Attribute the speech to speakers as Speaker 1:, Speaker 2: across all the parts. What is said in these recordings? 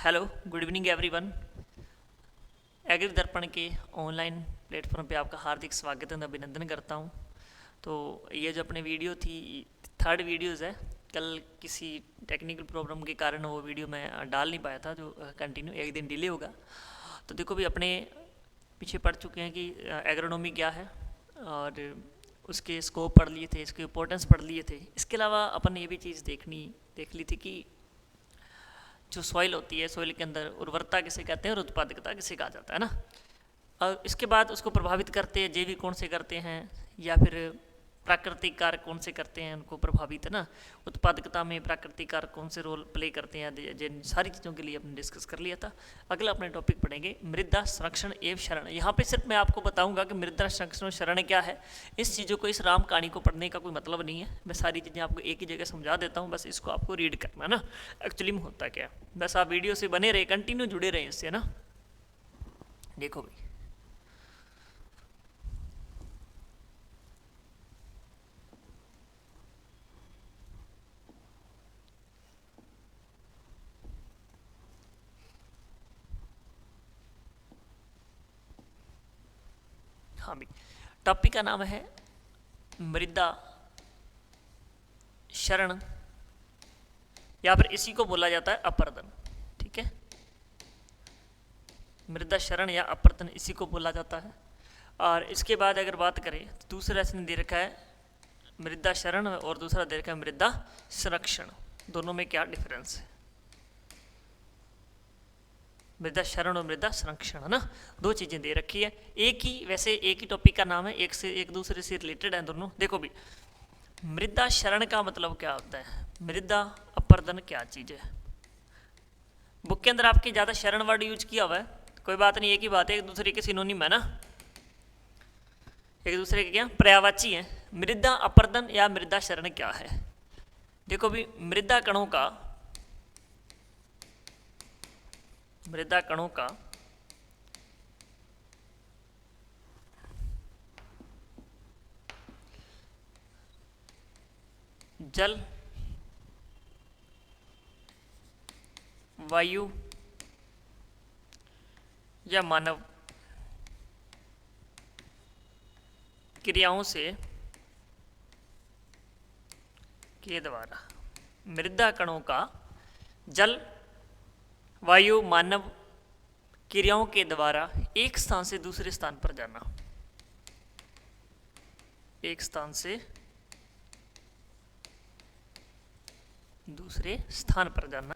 Speaker 1: Hello, good evening everyone. Agri Darpan के online platform पे आपका हार्दिक स्वागत है, अभिनंदन करता हूँ। तो ये जो अपने वीडियो थी, थर्ड वीडियोज़ है। कल किसी टेक्निकल प्रॉब्लम के कारण वो वीडियो मैं डाल नहीं पाया था, जो कंटिन्यू एक दिन डिले होगा। तो देखो भी अपने पीछे पढ़ चुके हैं कि एग्रोनॉमी क्या है और उसके स्कोप पढ़ लिए थे, इसके इम्पोर्टेंस पढ़ लिए थे। इसके अलावा अपन ने ये भी चीज़ देख ली थी कि जो सॉइल होती है, सॉइल के अंदर उर्वरता किसे कहते हैं और उत्पादकता किसे कहा जाता है ना। और इसके बाद उसको प्रभावित करते हैं जैविक कौन से करते हैं या फिर प्राकृतिक कारक कौन से करते हैं उनको प्रभावित, है ना। उत्पादकता में प्राकृतिक कारक कौन से रोल प्ले करते हैं, जिन सारी चीज़ों के लिए अपने डिस्कस कर लिया था। अगला अपने टॉपिक पढ़ेंगे मृदा संरक्षण एवं शरण। यहाँ पे सिर्फ मैं आपको बताऊंगा कि मृदा संरक्षण और शरण क्या है। इस चीज़ों को, इस राम कहानी को पढ़ने का कोई मतलब नहीं है। मैं सारी चीज़ें आपको एक ही जगह समझा देता हूँ, बस इसको आपको रीड करना है ना। एक्चुअली में होता क्या है, बस आप वीडियो से बने रहे, कंटिन्यू जुड़े रहे इससे ना। देखो भाई, हाँ भाई, टॉपिक का नाम है मृदा शरण, या फिर इसी को बोला जाता है अपर्दन। ठीक है, मृदा शरण या अपर्दन इसी को बोला जाता है। और इसके बाद अगर बात करें तो दूसरा इसने दे रखा है मृदा शरण और दूसरा दे रखा है मृदा संरक्षण। दोनों में क्या डिफरेंस है? मृदा शरण और मृदा संरक्षण, है ना, दो चीज़ें दे रखी है। एक ही, वैसे एक ही टॉपिक का नाम है, एक दूसरे से रिलेटेड है दोनों। देखो भी, मृदा शरण का मतलब क्या होता है, मृदा अपर्दन क्या चीज़ है। बुक के अंदर आपके ज़्यादा शरण वर्ड यूज किया हुआ है, कोई बात नहीं, एक ही बात है, एक दूसरे के सिनोनिम है ना, एक दूसरे के क्या पर्यायवाची हैं। मृदा अपर्दन या मृदा शरण क्या है? देखो भी, मृदा कणों का जल, वायु या मानव क्रियाओं के द्वारा, मृदा कणों का जल, वायु, मानव क्रियाओं के द्वारा एक स्थान से दूसरे स्थान पर जाना, एक स्थान से दूसरे स्थान पर जाना।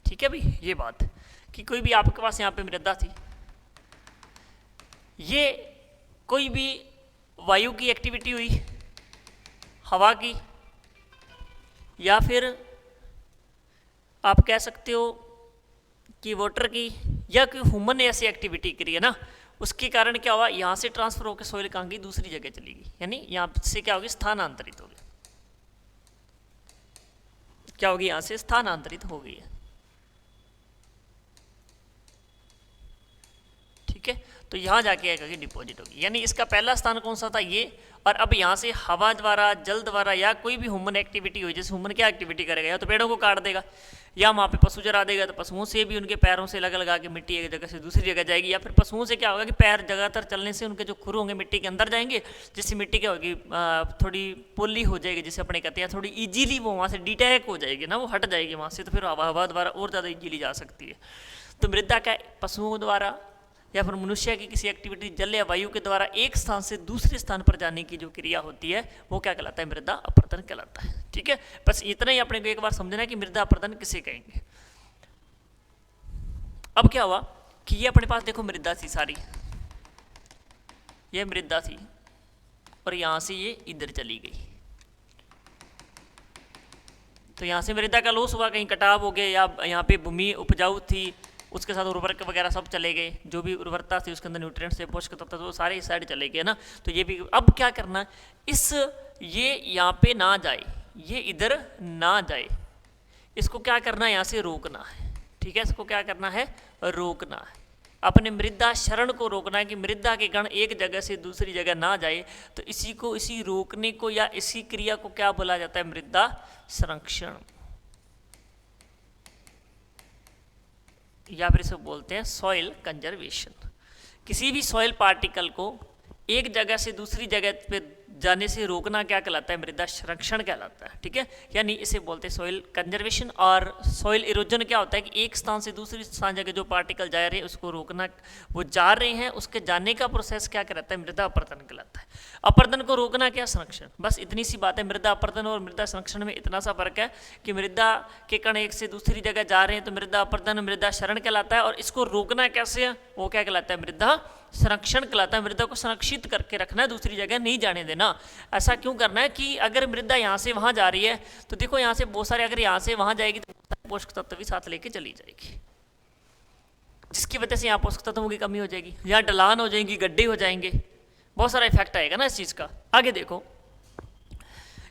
Speaker 1: ठीक है भाई, ये बात कि कोई भी आपके पास यहाँ पे मृदा थी, ये कोई भी वायु की एक्टिविटी हुई, हवा की, या फिर आप कह सकते हो कि वाटर की, या कोई ह्यूमन ने ऐसी एक्टिविटी करी है ना, उसके कारण क्या हुआ, यहाँ से ट्रांसफर होकर सोइल कहाँ गई, दूसरी जगह चली गई, यानी यहाँ से क्या होगी, स्थानांतरित होगी। क्या होगी, यहाँ से स्थानांतरित हो गई है। ठीक है, तो यहाँ जाके आएगा डिपॉजिट होगी, यानी इसका पहला स्थान कौन सा था, ये। और अब यहाँ से हवा द्वारा, जल द्वारा, या कोई भी ह्यूमन एक्टिविटी हुई, जैसे ह्यूमन क्या एक्टिविटी करेगा, या तो पेड़ों को काट देगा, या वहाँ पे पशु चरा देगा, तो पशुओं से भी उनके पैरों से लगा के मिट्टी एक जगह से दूसरी जगह जाएगी, या फिर पशुओं से क्या होगा कि पैर लगातार चलने से उनके जो खुर होंगे मिट्टी के अंदर जाएंगे, जिससे मिट्टी क्या होगी, थोड़ी पोली हो जाएगी, जिसे अपने कहते हैं, थोड़ी ईजीली वो वहाँ से डिटैक हो जाएगी ना, वो हट जाएगी वहाँ से, तो फिर हवा द्वारा और ज़्यादा ईजीली जा सकती है। तो मृदा क्या, पशुओं द्वारा या फिर मनुष्य की किसी एक्टिविटी, जल या वायु के द्वारा एक स्थान से दूसरे स्थान पर जाने की जो क्रिया होती है, वो क्या कहलाता है, मृदा अपर्दन कहलाता है। ठीक है, बस इतना ही अपने को एक बार समझना है कि मृदा अपर्दन किसे कहेंगे। अब क्या हुआ कि ये अपने पास देखो मृदा थी सारी, ये मृदा थी, और यहां से ये इधर चली गई, तो यहां से मृदा का लॉस हुआ, कहीं कटाव हो गया, या यहाँ पे भूमि उपजाऊ थी, उसके साथ उर्वरक वगैरह सब चले गए, जो भी उर्वरता थी उसके अंदर न्यूट्रिएंट्स थे, पोषक तत्व, वो सारे इस साइड चले गए ना। तो ये भी अब क्या करना है, ये यहाँ पे ना जाए, ये इधर ना जाए, इसको क्या करना है, यहाँ से रोकना है। ठीक है, इसको क्या करना है, रोकना है। अपने मृदा क्षरण को रोकना है कि मृदा के कण एक जगह से दूसरी जगह ना जाए, तो इसी रोकने को या इसी क्रिया को क्या बोला जाता है? मृदा संरक्षण, या फिर इसे बोलते हैं सॉइल कंजर्वेशन। किसी भी सॉइल पार्टिकल को एक जगह से दूसरी जगह पे जाने से रोकना क्या कहलाता है? मृदा संरक्षण कहलाता है। ठीक है, यानी इसे बोलते हैं सॉइल कंजर्वेशन। और सॉइल इरोजन क्या होता है कि एक स्थान से दूसरी स्थान जगह जो पार्टिकल जा रहे हैं उसको रोकना, वो जा रहे हैं उसके जाने का प्रोसेस क्या कहलाता है? मृदा अपरदन कहलाता है। अपरदन को रोकना क्या? संरक्षण। बस इतनी सी बात है। मृदा अपरदन और मृदा संरक्षण में इतना सा फर्क है कि मृदा के कण एक से दूसरी जगह जा रहे हैं तो मृदा अपरदन, मृदा क्षरण कहलाता है, और इसको रोकना कैसे है? वो क्या कहलाता है? मृदा संरक्षण कहलाता है। मृदा को संरक्षित करके रखना है, दूसरी जगह नहीं जाने देना। ऐसा क्यों करना है कि अगर मृदा यहाँ से वहाँ जा रही है तो देखो यहाँ से बहुत सारे, अगर यहाँ से वहाँ जाएगी तो बहुत सारे पोषक तत्व भी साथ लेके चली जाएगी, जिसकी वजह से यहाँ पोषक तत्वों की कमी हो जाएगी, यहाँ ढलान हो जाएगी, गड्ढे हो जाएंगे, बहुत सारा इफेक्ट आएगा ना इस चीज़ का। आगे देखो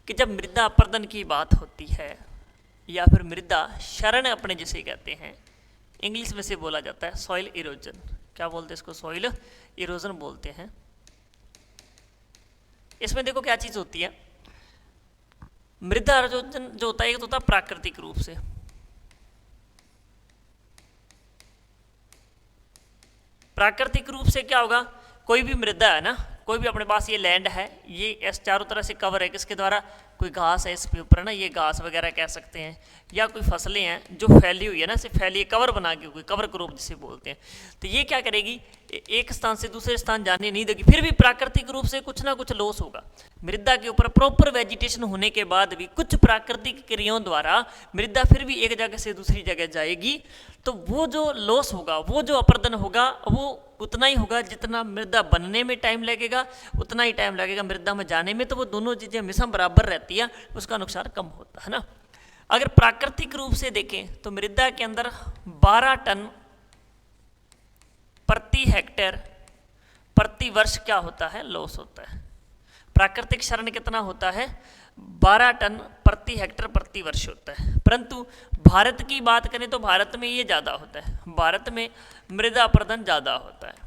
Speaker 1: कि जब मृदा अपरदन की बात होती है या फिर मृदा क्षरण अपने जिसे कहते हैं, इंग्लिश में से बोला जाता है सॉइल इरोजन। क्या बोलते हैं इसको? सॉइल इरोजन बोलते हैं। इसमें देखो क्या चीज होती है, मृदा इरोजन जो होता है एक तो होता है प्राकृतिक रूप से, प्राकृतिक रूप से क्या होगा? कोई भी मृदा है ना, कोई भी अपने पास ये लैंड है, ये इस चारों तरह से कवर है किसके द्वारा? कोई घास है इसके ऊपर ना, ये घास वगैरह कह सकते हैं, या कोई फसलें हैं जो फैली हुई है ना, सिर्फ फैली कवर बना के हुई, कवर क्रॉप जिसे बोलते हैं। तो ये क्या करेगी? एक स्थान से दूसरे स्थान जाने नहीं देगी, फिर भी प्राकृतिक रूप से कुछ ना कुछ लॉस होगा। मृदा के ऊपर प्रॉपर वेजिटेशन होने के बाद भी कुछ प्राकृतिक क्रियाओं द्वारा मृदा फिर भी एक जगह से दूसरी जगह जाएगी, तो वो जो लॉस होगा, वो जो अपरदन होगा, वो उतना ही होगा जितना मृदा बनने में टाइम लगेगा, उतना ही टाइम लगेगा मृदा में जाने में। तो वो दोनों चीज़ें हमेशा बराबर रहती है, उसका नुकसान कम होता है ना। अगर प्राकृतिक रूप से देखें तो मृदा के अंदर 12 टन प्रति हेक्टेयर प्रति वर्ष क्या होता है? लॉस होता है। प्राकृतिक क्षरण कितना होता है? 12 टन प्रति हेक्टेयर प्रति वर्ष होता है। परंतु भारत की बात करें तो भारत में ये ज़्यादा होता है, भारत में मृदा अपरदन ज़्यादा होता है।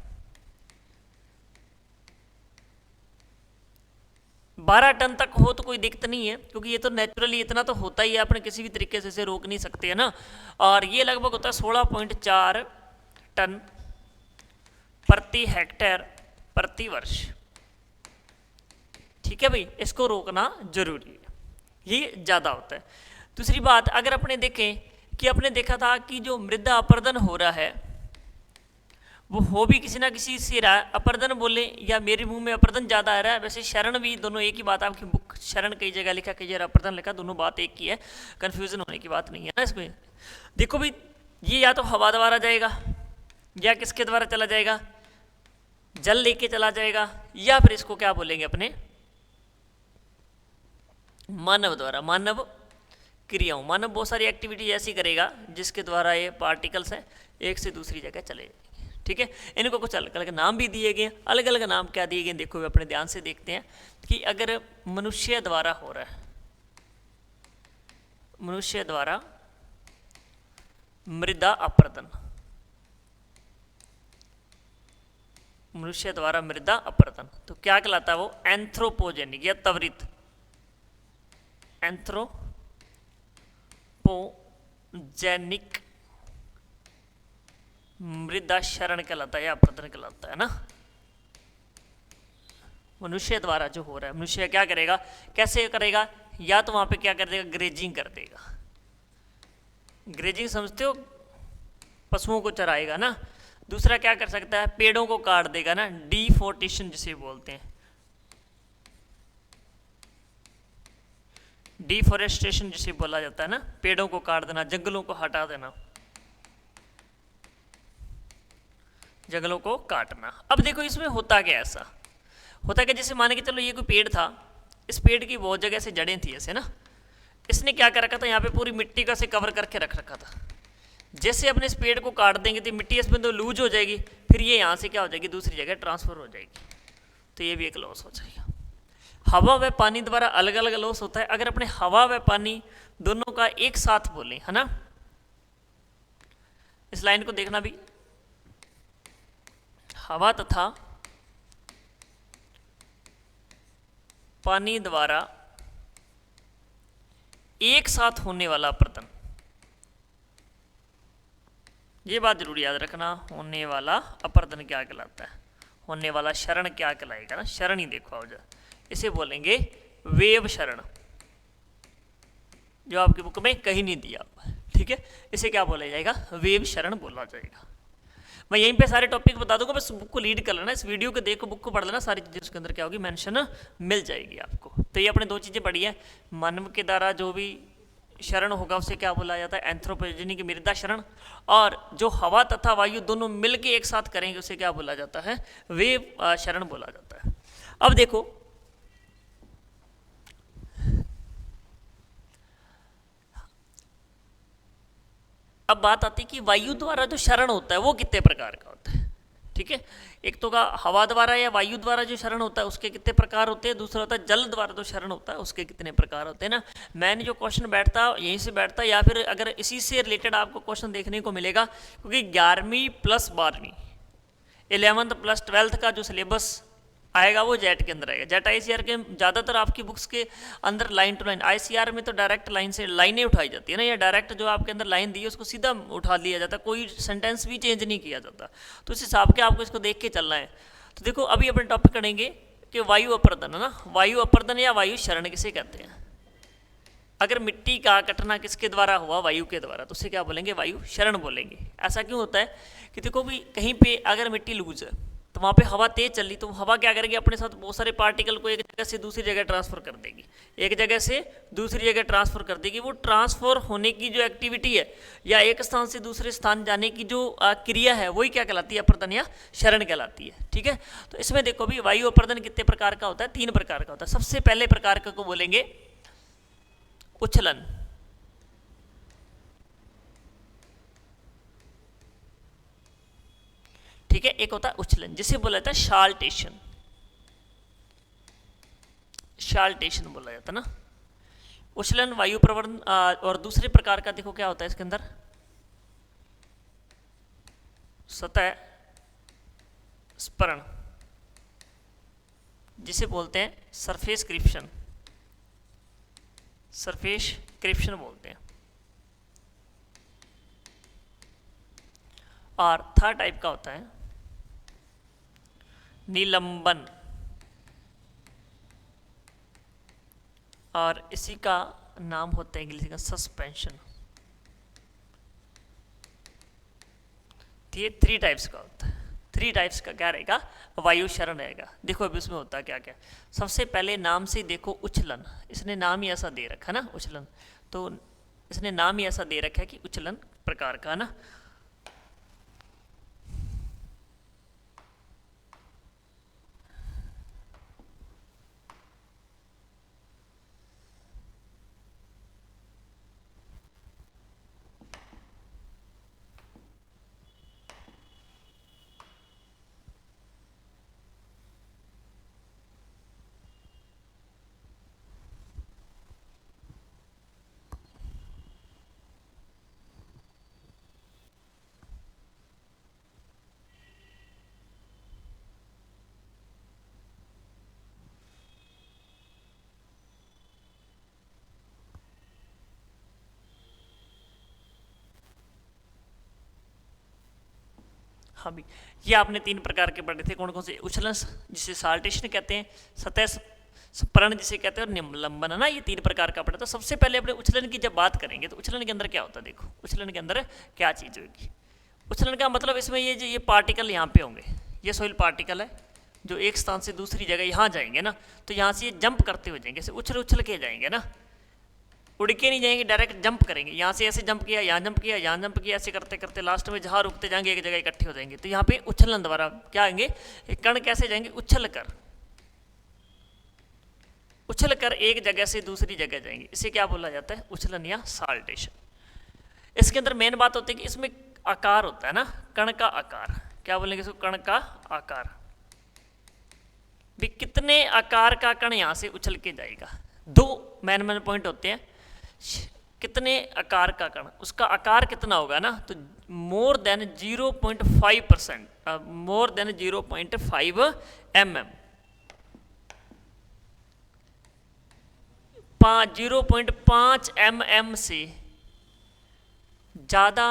Speaker 1: 12 टन तक हो तो कोई दिक्कत नहीं है, क्योंकि ये तो नेचुरली इतना तो होता ही है, अपने किसी भी तरीके से इसे रोक नहीं सकते है ना। और ये लगभग होता है 16.4 टन प्रति हेक्टेयर प्रति वर्ष। ठीक है भाई, इसको रोकना जरूरी है, ये ज़्यादा होता है। दूसरी बात, अगर अपने देखें कि अपने देखा था कि जो मृदा अपरदन हो रहा है वो हो भी किसी ना किसी से रहा है, अपरदन बोले या मेरे मुंह में अपरदन ज़्यादा आ रहा है, वैसे शरण भी दोनों एक ही बात। आपकी बुक शरण कई जगह लिखा, कई जगह अपरदन लिखा, दोनों बात एक ही है, कन्फ्यूज़न होने की बात नहीं है ना इसमें। देखो भाई, ये या तो हवा द्वारा जाएगा या किसके द्वारा चला जाएगा? जल लेके चला जाएगा, या फिर इसको क्या बोलेंगे अपने? मानव द्वारा, मानव क्रियाओं। मानव बहुत सारी एक्टिविटी ऐसी करेगा जिसके द्वारा ये पार्टिकल्स हैं एक से दूसरी जगह चले जाएंगे। ठीक है, इनको कुछ अलग अलग नाम भी दिए गए। अलग अलग नाम क्या दिए गए देखो, अपने ध्यान से देखते हैं कि अगर मनुष्य द्वारा हो रहा है, मनुष्य द्वारा मृदा अपरदन, मनुष्य द्वारा मृदा अपरदन, तो क्या कहलाता है वो? एंथ्रोपोजेनिक या त्वरित, एंथ्रोपोजेनिक मृदा क्षरण कहलाता है या अपरदन कहलाता है ना। मनुष्य द्वारा जो हो रहा है, मनुष्य क्या करेगा, कैसे करेगा? या तो वहां पे क्या कर देगा? ग्रेजिंग कर देगा। ग्रेजिंग समझते हो? पशुओं को चराएगा ना। दूसरा क्या कर सकता है? पेड़ों को काट देगा ना, डिफोर्टेशन जिसे बोलते हैं, डिफोरेस्टेशन जिसे बोला जाता है ना, पेड़ों को काट देना, जंगलों को हटा देना, जंगलों को काटना। अब देखो इसमें होता क्या, ऐसा होता क्या, जैसे माने कि चलो ये कोई पेड़ था, इस पेड़ की बहुत जगह से जड़ें थी ऐसे ना, इसने क्या कर रखा था? यहाँ पे पूरी मिट्टी का से कवर करके रख रखा था। जैसे अपने इस पेड़ को काट देंगे तो मिट्टी इसमें तो लूज हो जाएगी, फिर ये यहाँ से क्या हो जाएगी? दूसरी जगह ट्रांसफर हो जाएगी, तो ये भी एक लॉस हो जाएगा। हवा व पानी द्वारा अलग अलग लॉस होता है। अगर अपने हवा व पानी दोनों का एक साथ बोले, है ना, इस लाइन को देखना भी, हवा तथा पानी द्वारा एक साथ होने वाला अपरदन, ये बात जरूर याद रखना, होने वाला अपरदन क्या कहलाता है, होने वाला शरण क्या कहलाएगा ना, शरण ही देखो आओ जा, इसे बोलेंगे वेव शरण, जो आपकी बुक में कहीं नहीं दिया, ठीक है, इसे क्या बोला जाएगा, वेव शरण बोला जाएगा। मैं यहीं पे सारे टॉपिक बता दूंगा, बस बुक को रीड कर लेना, इस वीडियो को देखो, बुक को पढ़ लेना, सारी चीज़ें उसके अंदर क्या होगी मेंशन मिल जाएगी आपको। तो ये अपने दो चीज़ें पढ़ी है, मानव के द्वारा जो भी शरण होगा उसे क्या बोला जाता है, एंथ्रोपोजेनी की मृदा शरण, और जो हवा तथा वायु दोनों मिलके एक साथ करेंगे उसे क्या बोला जाता है, वेव शरण बोला जाता है। अब देखो अब बात आती है कि वायु द्वारा जो शरण होता है वो कितने प्रकार का होता है, ठीक है, एक तो का हवा द्वारा या वायु द्वारा जो शरण होता है उसके कितने प्रकार होते हैं, दूसरा होता है जल द्वारा जो शरण होता है उसके कितने प्रकार होते हैं ना। मैंने जो क्वेश्चन बैठता यहीं से बैठता, या फिर अगर इसी से रिलेटेड आपको क्वेश्चन देखने को मिलेगा, क्योंकि 11वीं प्लस 12वीं 11th प्लस 12th का जो सिलेबस आएगा वो जेट के अंदर आएगा। जेट आईसीआर के ज़्यादातर आपकी बुक्स के अंदर लाइन टू लाइन, आईसीआर में तो डायरेक्ट लाइन से लाइनें उठाई जाती है ना, या डायरेक्ट जो आपके अंदर लाइन दी है उसको सीधा उठा लिया जाता है, कोई सेंटेंस भी चेंज नहीं किया जाता, तो इस हिसाब के आपको इसको देख के चलना है। तो देखो अभी अपने टॉपिक करेंगे कि वायु अपरदन है ना, वायु अपरदन या वायु शरण किसे कहते हैं। अगर मिट्टी का कटना किसके द्वारा हुआ, वायु के द्वारा, तो उसे क्या बोलेंगे, वायु शरण बोलेंगे। ऐसा क्यों होता है कि देखो भी कहीं पे अगर मिट्टी लूज है तो वहाँ पे हवा तेज चल रही, तो हवा क्या करेगी, अपने साथ बहुत सारे पार्टिकल को एक जगह से दूसरी जगह ट्रांसफर कर देगी, एक जगह से दूसरी जगह ट्रांसफर कर देगी। वो ट्रांसफर होने की जो एक्टिविटी है या एक स्थान से दूसरे स्थान जाने की जो क्रिया है वही क्या कहलाती है, अपरदन या शरण कहलाती है, ठीक है। तो इसमें देखो भी वायु अपरदन कितने प्रकार का होता है, 3 प्रकार का होता है। सबसे पहले प्रकार को बोलेंगे उच्छलन, ठीक है, एक होता है उच्छलन जिसे बोला जाता है शाल्टेशन, शाल्टेशन बोला जाता है ना, उच्छलन वायु प्रवरण। और दूसरे प्रकार का देखो क्या होता है इसके अंदर, सतह स्परण जिसे बोलते हैं सरफेस क्रिप्शन, सरफेस क्रिप्शन बोलते हैं। और थर्ड टाइप का होता है निलंबन, और इसी का नाम होता है इंग्लिश का सस्पेंशन। ये 3 टाइप्स का होता है। 3 टाइप्स का क्या रहेगा, वायु शरण रहेगा। देखो अभी उसमें होता क्या क्या, सबसे पहले नाम से देखो उच्छलन, इसने नाम ही ऐसा दे रखा ना उच्छलन, तो इसने नाम ही ऐसा दे रखा है कि उच्छलन प्रकार का ना। हाँ भी, ये आपने 3 प्रकार के पढ़े थे, कौन कौन से, उच्छलन जिसे साल्टेशन कहते हैं, सतह स्परण जिसे कहते हैं, और निलंबन है ना, ये 3 प्रकार का पढ़ा। तो सबसे पहले अपने उच्छलन की जब बात करेंगे तो उच्छलन के अंदर क्या होता है, देखो उच्छलन के अंदर क्या चीज़ होगी। उच्छलन का मतलब इसमें ये पार्टिकल यहाँ पे होंगे, ये सॉइल पार्टिकल है जो एक स्थान से दूसरी जगह यहाँ जाएंगे ना, तो यहाँ से ये जंप करते हुए जाएंगे, ऐसे उछल उछल के जाएंगे ना, उड़ के नहीं जाएंगे, डायरेक्ट जंप करेंगे, यहाँ से ऐसे जंप किया, यहाँ जंप किया, यहाँ जंप किया, ऐसे करते करते लास्ट में जहाँ रुकते जाएंगे एक जगह इकट्ठे हो जाएंगे। तो यहाँ पे उच्छलन द्वारा क्या आएंगे, कण कैसे जाएंगे, उछल कर एक जगह से दूसरी जगह जाएंगे, इसे क्या बोला जाता है, उच्छलन या साल्टेशन। इसके अंदर मेन बात होती है कि इसमें आकार होता है ना, कण का आकार, क्या बोलेंगे इसको, कण का आकार, भी कितने आकार का कण यहाँ से उछल के जाएगा। 2 मेन पॉइंट होते हैं, कितने आकार का कण, उसका आकार कितना होगा ना, तो more than 0.5%, more than 0.5 mm, 0.5 mm से ज़्यादा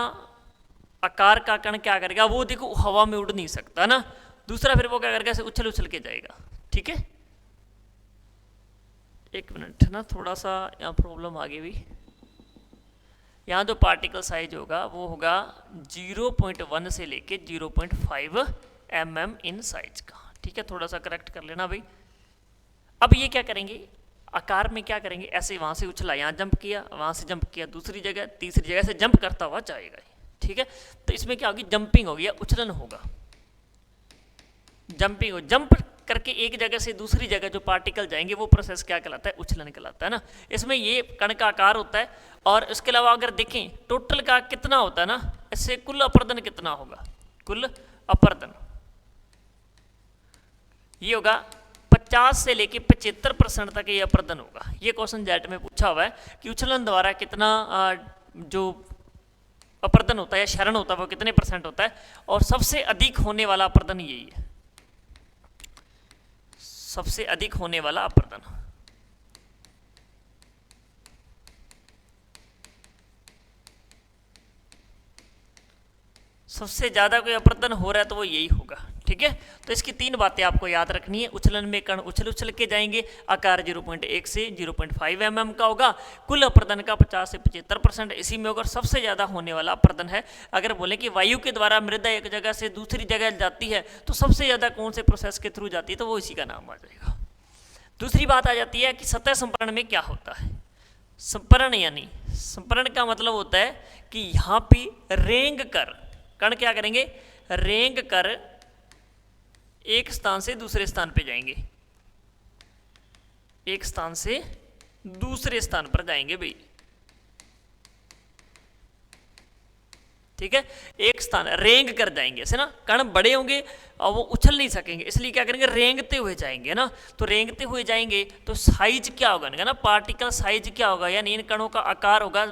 Speaker 1: आकार का कण क्या करेगा, वो देखो हवा में उड़ नहीं सकता ना। दूसरा फिर वो क्या करेगा, ऐसे उछल उछल के जाएगा। ठीक है, एक मिनट ना, थोड़ा सा यहाँ प्रॉब्लम आ गई भी। यहाँ जो पार्टिकल साइज होगा वो होगा 0.1 से लेके 0.5 mm इन साइज का। ठीक है, थोड़ा सा करेक्ट कर लेना भाई। अब ये क्या करेंगे, आकार में क्या करेंगे, ऐसे वहाँ से उछला, यहाँ जंप किया, वहाँ से जंप किया, दूसरी जगह, तीसरी जगह से जंप करता हुआ जाएगा। ठीक है, तो इसमें क्या होगी, जंपिंग होगी या उछलन होगा। जंपिंग हो, जंप करके एक जगह से दूसरी जगह जो पार्टिकल जाएंगे वो प्रोसेस क्या कहलाता है, उछलन कहलाता है ना। इसमें ये कण का आकार होता है। और इसके अलावा अगर देखें टोटल का कितना होता है ना, इससे कुल अपरदन कितना होगा, कुल अपरदन ये होगा 50 से लेके 75% तक ये अपरदन होगा। ये क्वेश्चन जेट में पूछा हुआ है कि उछलन द्वारा कितना जो अपरदन होता है या क्षरण होता है वो कितने % होता है, और सबसे अधिक होने वाला अपरदन यही है, सबसे अधिक होने वाला अपरदन। सबसे ज्यादा कोई अपरदन हो रहा है तो वो यही होगा। ठीक है, तो इसकी 3 बातें आपको याद रखनी है। उछलन में कण उछल उछल के जाएंगे, आकार 0.1 से 0.5 mm का होगा, कुल अपरदन का 50 से 75% इसी में होगा, सबसे ज़्यादा होने वाला अपरदन है। अगर बोले कि वायु के द्वारा मृदा एक जगह से दूसरी जगह जाती है तो सबसे ज़्यादा कौन से प्रोसेस के थ्रू जाती है, तो वो इसी का नाम आ जाएगा। दूसरी बात आ जाती है कि सतह संपरण में क्या होता है। संपरण यानी, संपरण का मतलब होता है कि यहाँ पे रेंग कर कण क्या करेंगे, रेंग कर एक स्थान से दूसरे स्थान पे जाएंगे, एक स्थान से दूसरे स्थान पर जाएंगे भाई। ठीक है, एक स्थान रेंग कर जाएंगे, ऐसे ना, कण बड़े होंगे और वो उछल नहीं सकेंगे, इसलिए क्या करेंगे, रेंगते हुए जाएंगे ना। तो रेंगते हुए जाएंगे तो साइज क्या होगा ना, पार्टिकल साइज क्या होगा, यानी इन कणों का आकार होगा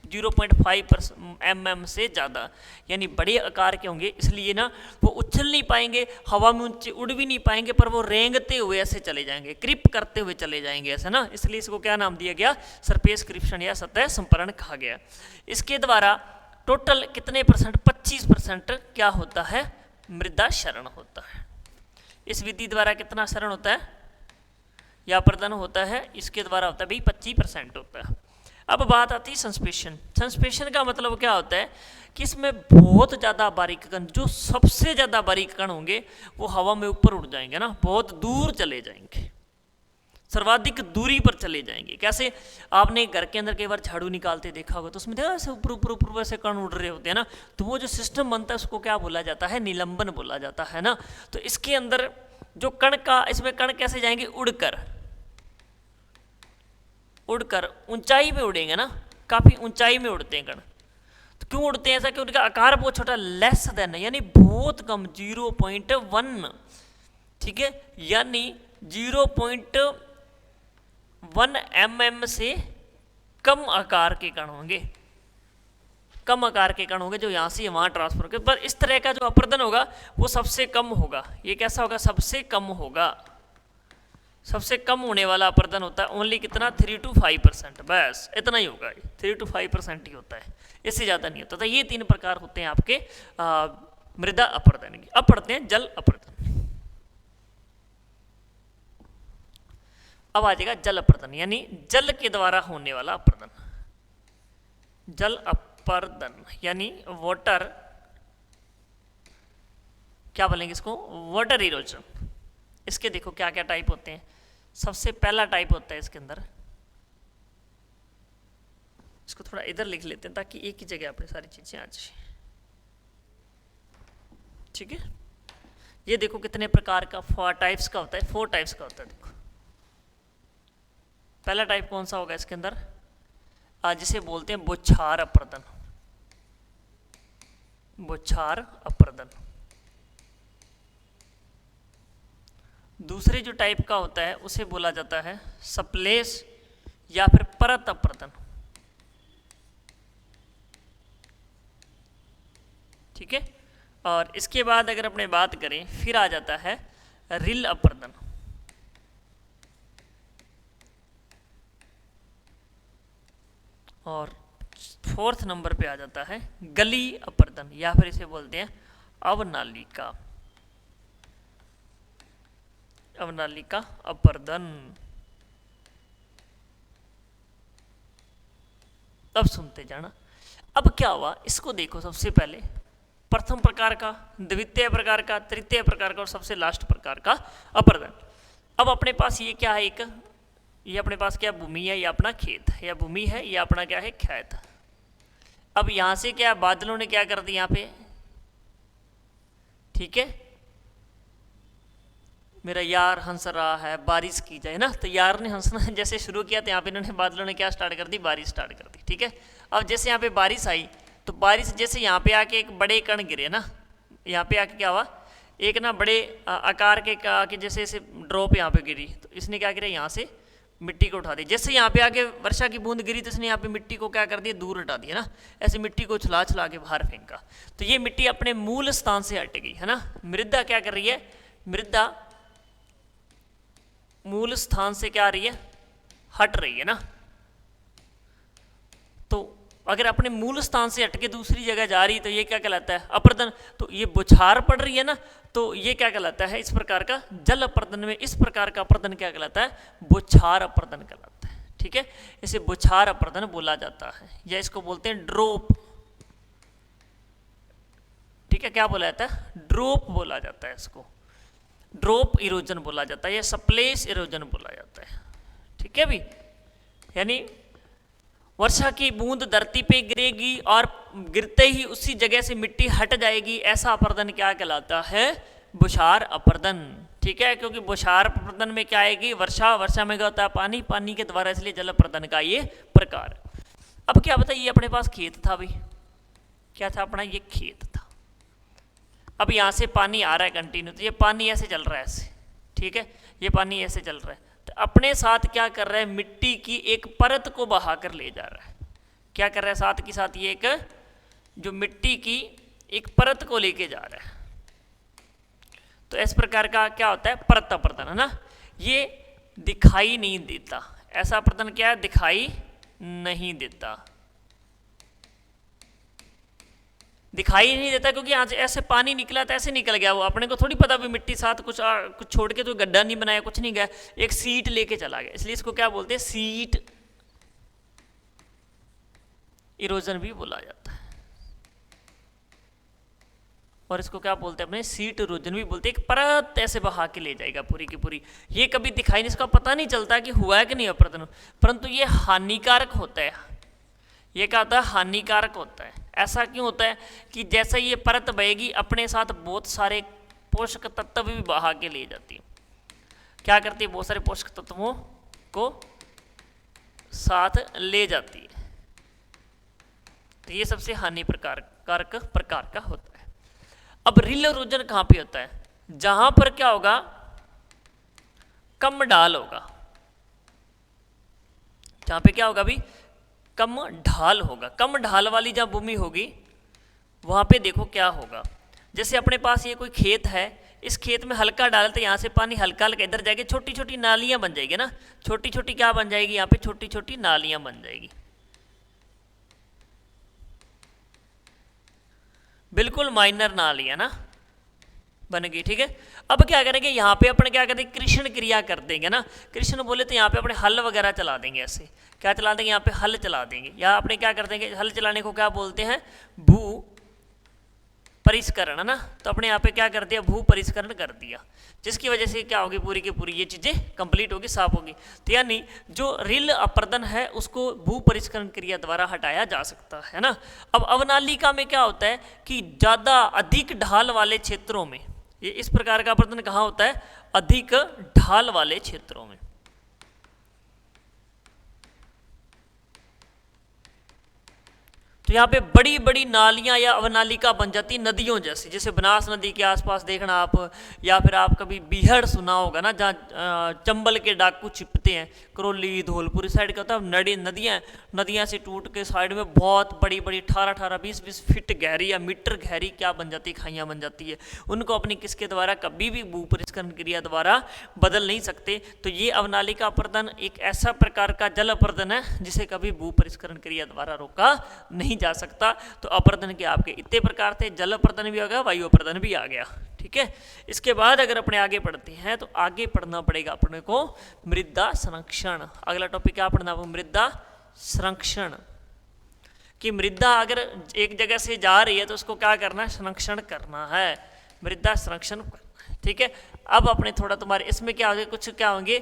Speaker 1: 0.5 mm से ज़्यादा, यानी बड़े आकार के होंगे, इसलिए ना वो उछल नहीं पाएंगे, हवा में ऊंचे उड़ भी नहीं पाएंगे, पर वो रेंगते हुए ऐसे चले जाएंगे, क्रिप करते हुए चले जाएंगे ऐसे ना, इसलिए इसको क्या नाम दिया गया, सरफेस क्रिप्शन या सतह संपरण कहा गया। इसके द्वारा टोटल कितने %, 25% क्या होता है, मृदा क्षरण होता है। इस विधि द्वारा कितना क्षरण होता है या अपरदन होता है, इसके द्वारा होता है भाई 25% होता है। अब बात आती है संश्लेषण। संश्लेषण का मतलब क्या होता है कि इसमें बहुत ज़्यादा बारीक कण, जो सबसे ज़्यादा बारीक कण होंगे वो हवा में ऊपर उड़ जाएंगे ना, बहुत दूर चले जाएंगे, सर्वाधिक दूरी पर चले जाएंगे। कैसे, आपने घर के अंदर कई बार झाड़ू निकालते देखा होगा तो उसमें देखा ऐसे ऊपर ऊपर ऊपर वैसे कण उड़ रहे होते हैं ना, तो वो जो सिस्टम बनता है उसको क्या बोला जाता है, निलंबन बोला जाता है ना। तो इसके अंदर जो कण का, इसमें कण कैसे जाएंगे, उड़कर उड़कर ऊंचाई में उड़ेंगे ना, काफ़ी ऊंचाई में उड़ते हैं कण। तो क्यों उड़ते हैं ऐसा, कि उनका आकार बहुत छोटा, लेस देन यानी बहुत कम, 0.1, ठीक है, यानी 0.1 mm से कम आकार के कण होंगे, कम आकार के कण होंगे जो यहाँ से वहाँ ट्रांसफर होंगे। पर इस तरह का जो अपरदन होगा वो सबसे कम होगा। ये कैसा होगा, सबसे कम होगा, सबसे कम होने वाला अपरदन होता है ओनली कितना, 3 to 5%, बस इतना ही होगा, 3 to 5% ही होता है, इससे ज़्यादा नहीं होता। तो ये 3 प्रकार होते हैं आपके मृदा अपरदन की। अब पढ़ते हैं जल अपरदन। अब आ जाएगा जल अपरदन, यानी जल के द्वारा होने वाला अपरदन। जल अपरदन यानी वाटर, क्या बोलेंगे इसको, वाटर इरोजन। इसके देखो क्या क्या टाइप होते हैं। सबसे पहला टाइप होता है इसके अंदर, इसको थोड़ा इधर लिख लेते हैं ताकि एक ही जगह अपनी सारी चीजें आ जाए। ठीक है, ये देखो कितने प्रकार का, 4 टाइप्स का होता है, 4 टाइप्स का होता है। देखो पहला टाइप कौन सा होगा इसके अंदर, जिसे बोलते हैं बौछार अपरदन, बौछार अपरदन। दूसरे जो टाइप का होता है उसे बोला जाता है सप्लेश या फिर परत अपरदन। ठीक है। और इसके बाद अगर अपने बात करें, फिर आ जाता है रिल अपर्दन। और फोर्थ नंबर पे आ जाता है गली अपर्दन, या फिर इसे बोलते हैं अवनालिका, अवनालिका अपर्दन। अब सुनते जाना। अब क्या हुआ, इसको देखो। सबसे पहले प्रथम प्रकार का, द्वितीय प्रकार का, तृतीय प्रकार का और सबसे लास्ट प्रकार का अपर्दन। अब अपने पास ये क्या है, एक ये अपने पास क्या भूमि है, ये अपना खेत है, या भूमि है, ये अपना क्या है खेत। अब यहां से क्या बादलों ने क्या कर दिया यहाँ पे, ठीक है, मेरा यार हंस रहा है बारिश की जाए ना, तो यार ने हंसना जैसे शुरू किया तो यहाँ पे इन्होंने बादलों ने क्या स्टार्ट कर दी, बारिश स्टार्ट कर दी, ठीक है। अब जैसे यहाँ पे बारिश आई तो बारिश जैसे यहाँ पे आके एक बड़े कण गिरे ना, यहाँ पे आके क्या हुआ, एक ना बड़े आकार के आके जैसे ऐसे ड्रॉप यहाँ पे गिरी, तो इसने क्या किया, यहाँ से मिट्टी को उठा दी। जैसे यहाँ पे आके वर्षा की बूंद गिरी तो इसने यहाँ पे मिट्टी को क्या कर दिया, दूर हटा दिया ना, ऐसे मिट्टी को छला छला के बाहर फेंका। तो ये मिट्टी अपने मूल स्थान से हट गई है ना। मृदा क्या कर रही है, मृदा मूल स्थान से क्या आ रही है, हट रही है ना। तो अगर अपने मूल स्थान से हट के दूसरी जगह जा रही तो ये क्या कहलाता है, अपर्दन। तो ये बौछार पड़ रही है ना, तो ये क्या कहलाता है, इस प्रकार का जल अपर्दन में इस प्रकार का अपर्दन क्या कहलाता है, बौछार अपर्दन कहलाता है, ठीक है। इसे बौछार अपर्दन बोला जाता है, या इसको बोलते हैं ड्रॉप, ठीक है। क्या बोला जाता है, ड्रॉप बोला जाता है इसको, ड्रॉप इरोजन बोला जाता है, या सप्लेश इरोजन बोला जाता है, ठीक है भी। यानी वर्षा की बूंद धरती पे गिरेगी और गिरते ही उसी जगह से मिट्टी हट जाएगी, ऐसा अपर्दन क्या कहलाता है, बौछार अपर्दन, ठीक है। क्योंकि बौछार अपर्दन में क्या आएगी, वर्षा, वर्षा में क्या होता है, पानी, पानी के द्वारा, इसलिए जल अपर्दन का ये प्रकार। अब क्या बताइए, अपने पास खेत था भाई, क्या था अपना, ये खेत था। अब यहाँ से पानी आ रहा है कंटिन्यू, तो ये पानी ऐसे चल रहा है ऐसे, ठीक है, ये पानी ऐसे चल रहा है, तो अपने साथ क्या कर रहा है, मिट्टी की एक परत को बहा कर ले जा रहा है। क्या कर रहा है, साथ के साथ ये एक जो मिट्टी की एक परत को लेके जा रहा है। तो इस प्रकार का क्या होता है, परत अपर्दन, है ना। ये दिखाई नहीं देता, ऐसा अपर्दन क्या है, दिखाई नहीं देता, दिखाई नहीं देता, क्योंकि यहाँ से ऐसे पानी निकला तो ऐसे निकल गया, वो अपने को थोड़ी पता भी मिट्टी साथ कुछ छोड़ के तो गड्ढा नहीं बनाया, कुछ नहीं गया, एक सीट लेके चला गया, इसलिए इसको क्या बोलते हैं, सीट इरोजन भी बोला जाता है। और इसको क्या बोलते हैं अपने, सीट इरोजन भी बोलते हैं। एक परत ऐसे बहा के ले जाएगा पूरी की पूरी, ये कभी दिखाई नहीं, इसका पता नहीं चलता कि हुआ है कि नहीं अपर्दन, परंतु ये हानिकारक होता है। ये क्या होता है, हानिकारक होता है। ऐसा क्यों होता है कि जैसे ये परत बहेगी अपने साथ बहुत सारे पोषक तत्व भी बहा के ले जाती है। क्या करती है, बहुत सारे पोषक तत्वों को साथ ले जाती है, तो ये सबसे हानि कारक प्रकार का होता है। अब रिल इरोजन कहाँ पे होता है, जहां पर क्या होगा, कम ढाल होगा, जहां पे क्या होगा भी, कम ढाल होगा। कम ढाल वाली जहाँ भूमि होगी वहाँ पे देखो क्या होगा, जैसे अपने पास ये कोई खेत है, इस खेत में हल्का डाल तो यहाँ से पानी हल्का हल्का इधर जाएगी, छोटी छोटी नालियाँ बन जाएगी ना, छोटी छोटी क्या बन जाएगी, यहाँ पे छोटी छोटी नालियाँ बन जाएगी, बिल्कुल माइनर नालियाँ ना बन गई, ठीक है। अब क्या करेंगे, यहाँ पे अपन क्या करेंगे, कृषण क्रिया कर देंगे ना। कृषण बोले तो यहाँ पे अपने हल वगैरह चला देंगे, ऐसे क्या चला देंगे, यहाँ पे हल चला देंगे, या अपने क्या कर देंगे, हल चलाने को क्या बोलते हैं, भू परिष्करण, है ना। तो अपने यहाँ पे क्या कर दिया, भू परिष्करण कर दिया, जिसकी वजह से क्या होगी, पूरी की पूरी ये चीज़ें कंप्लीट होगी, साफ होगी। तो यानी जो रिल अपर्दन है उसको भू परिष्करण क्रिया द्वारा हटाया जा सकता है ना। अब अवनालिका में क्या होता है कि ज़्यादा अधिक ढाल वाले क्षेत्रों में, ये इस प्रकार का अपर्दन कहाँ होता है, अधिक ढाल वाले क्षेत्रों में। तो यहाँ पे बड़ी बड़ी नालियाँ या अवनालिका बन जाती नदियों जैसी, जैसे बनास नदी के आसपास देखना आप, या फिर आप कभी बीहड़ सुना होगा ना, जहाँ चंबल के डाकू छिपते हैं, करौली धौलपुर साइड का होता है, नदियाँ से टूट के साइड में बहुत बड़ी बड़ी 18-18 20-20 फीट गहरी या मीटर गहरी क्या बन जाती है, खाइयाँ बन जाती है। उनको अपनी किसके द्वारा कभी भी भूपरिष्करण क्रिया द्वारा बदल नहीं सकते। तो ये अवनालिका अपर्दन एक ऐसा प्रकार का जल अपर्दन है जिसे कभी भूपरिष्करण क्रिया द्वारा रोका नहीं जा सकता। तो अपर्दन के आपके इतने प्रकार थे, जल अपर्दन भी आ गया, वायु अपर्दन भी आ गया। ठीक है, इसके बाद अगर अपने आगे पढ़ते हैं तो आगे पढ़ना पड़ेगा अपने को मृदा संरक्षण। अगला टॉपिक क्या पढ़ना है? मृदा संरक्षण। कि मृदा अगर एक जगह से जा रही है तो उसको क्या करना है? संरक्षण करना है, मृदा संरक्षण। ठीक है, अब अपने थोड़ा तुम्हारे इसमें क्या होगा, कुछ क्या होंगे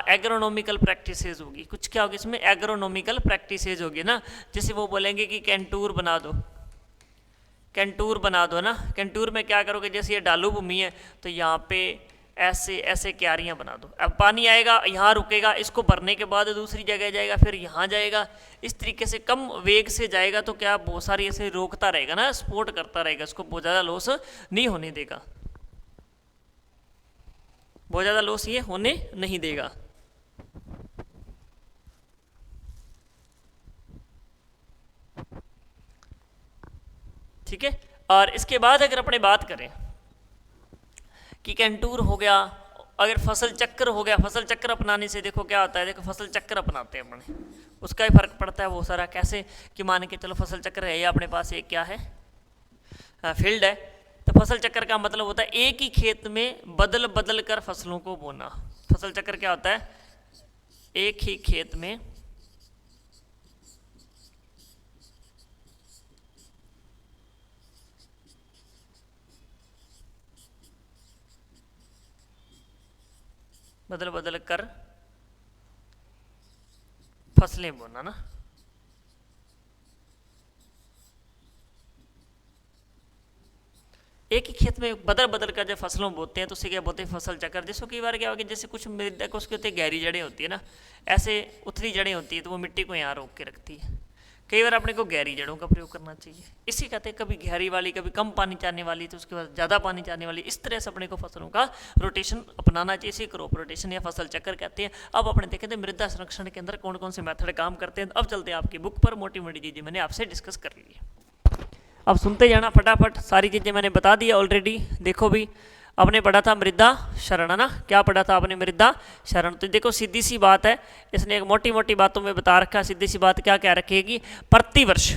Speaker 1: एग्रोनॉमिकल प्रैक्टिसेस होगी, कुछ क्या होगी इसमें एग्रोनॉमिकल प्रैक्टिसेस होगी ना। जैसे वो बोलेंगे कि कैंटूर बना दो, कैंटूर बना दो ना। कैंटूर में क्या करोगे, जैसे ये ढालू भूमि है तो यहाँ पे ऐसे ऐसे क्यारियाँ बना दो। अब पानी आएगा यहाँ रुकेगा, इसको भरने के बाद दूसरी जगह जाएगा, फिर यहाँ जाएगा, इस तरीके से कम वेग से जाएगा तो क्या बहुत सारी ऐसे रोकता रहेगा ना, सपोर्ट करता रहेगा, इसको बहुत ज़्यादा लॉस नहीं होने देगा, बहुत ज़्यादा लॉस ये होने नहीं देगा। ठीक है, और इसके बाद अगर अपने बात करें कि कैंटूर हो गया, अगर फसल चक्र हो गया, फसल चक्र अपनाने से देखो क्या होता है, देखो फसल चक्र अपनाते हैं अपने, उसका ही फर्क पड़ता है वो सारा। कैसे कि मान के चलो फसल चक्र है, ये अपने पास एक क्या है फील्ड है, तो फसल चक्र का मतलब होता है एक ही खेत में बदल बदल कर फसलों को बोना। फसल चक्र क्या होता है? एक ही खेत में बदल बदल कर फसलें बोना ना। एक ही खेत में बदल बदल कर जब फसलों बोते हैं तो उसे क्या बोलते हैं? फसल चक्र। जैसे कई बार क्या होगा, जैसे कुछ मृदा को उसके होते गहरी जड़ें होती है ना, ऐसे उथली जड़ें होती है तो वो मिट्टी को यहाँ रोक के रखती है। कई बार अपने को गहरी जड़ों का प्रयोग करना चाहिए, इसी कहते हैं कभी गहरी वाली, कभी कम पानी चाहने वाली, तो उसके बाद ज़्यादा पानी चाहने वाली, इस तरह से अपने को फसलों का रोटेशन अपनाना चाहिए। इसे क्रॉप रोटेशन या फसल चक्र कहते हैं। अब अपने देखे थे मृदा संरक्षण के अंदर कौन कौन से मेथड काम करते हैं। अब चलते हैं आपकी बुक पर, मोटी मोटी चीज़ें मैंने आपसे डिस्कस कर ली है, अब सुनते जाना फटाफट। सारी चीज़ें मैंने बता दी ऑलरेडी। देखो भी आपने पढ़ा था मृदा शरण, है ना, क्या पढ़ा था आपने? मृदा शरण। तो देखो सीधी सी बात है, इसने एक मोटी मोटी बातों में बता रखा। सीधी सी बात क्या रखेगी? प्रतिवर्ष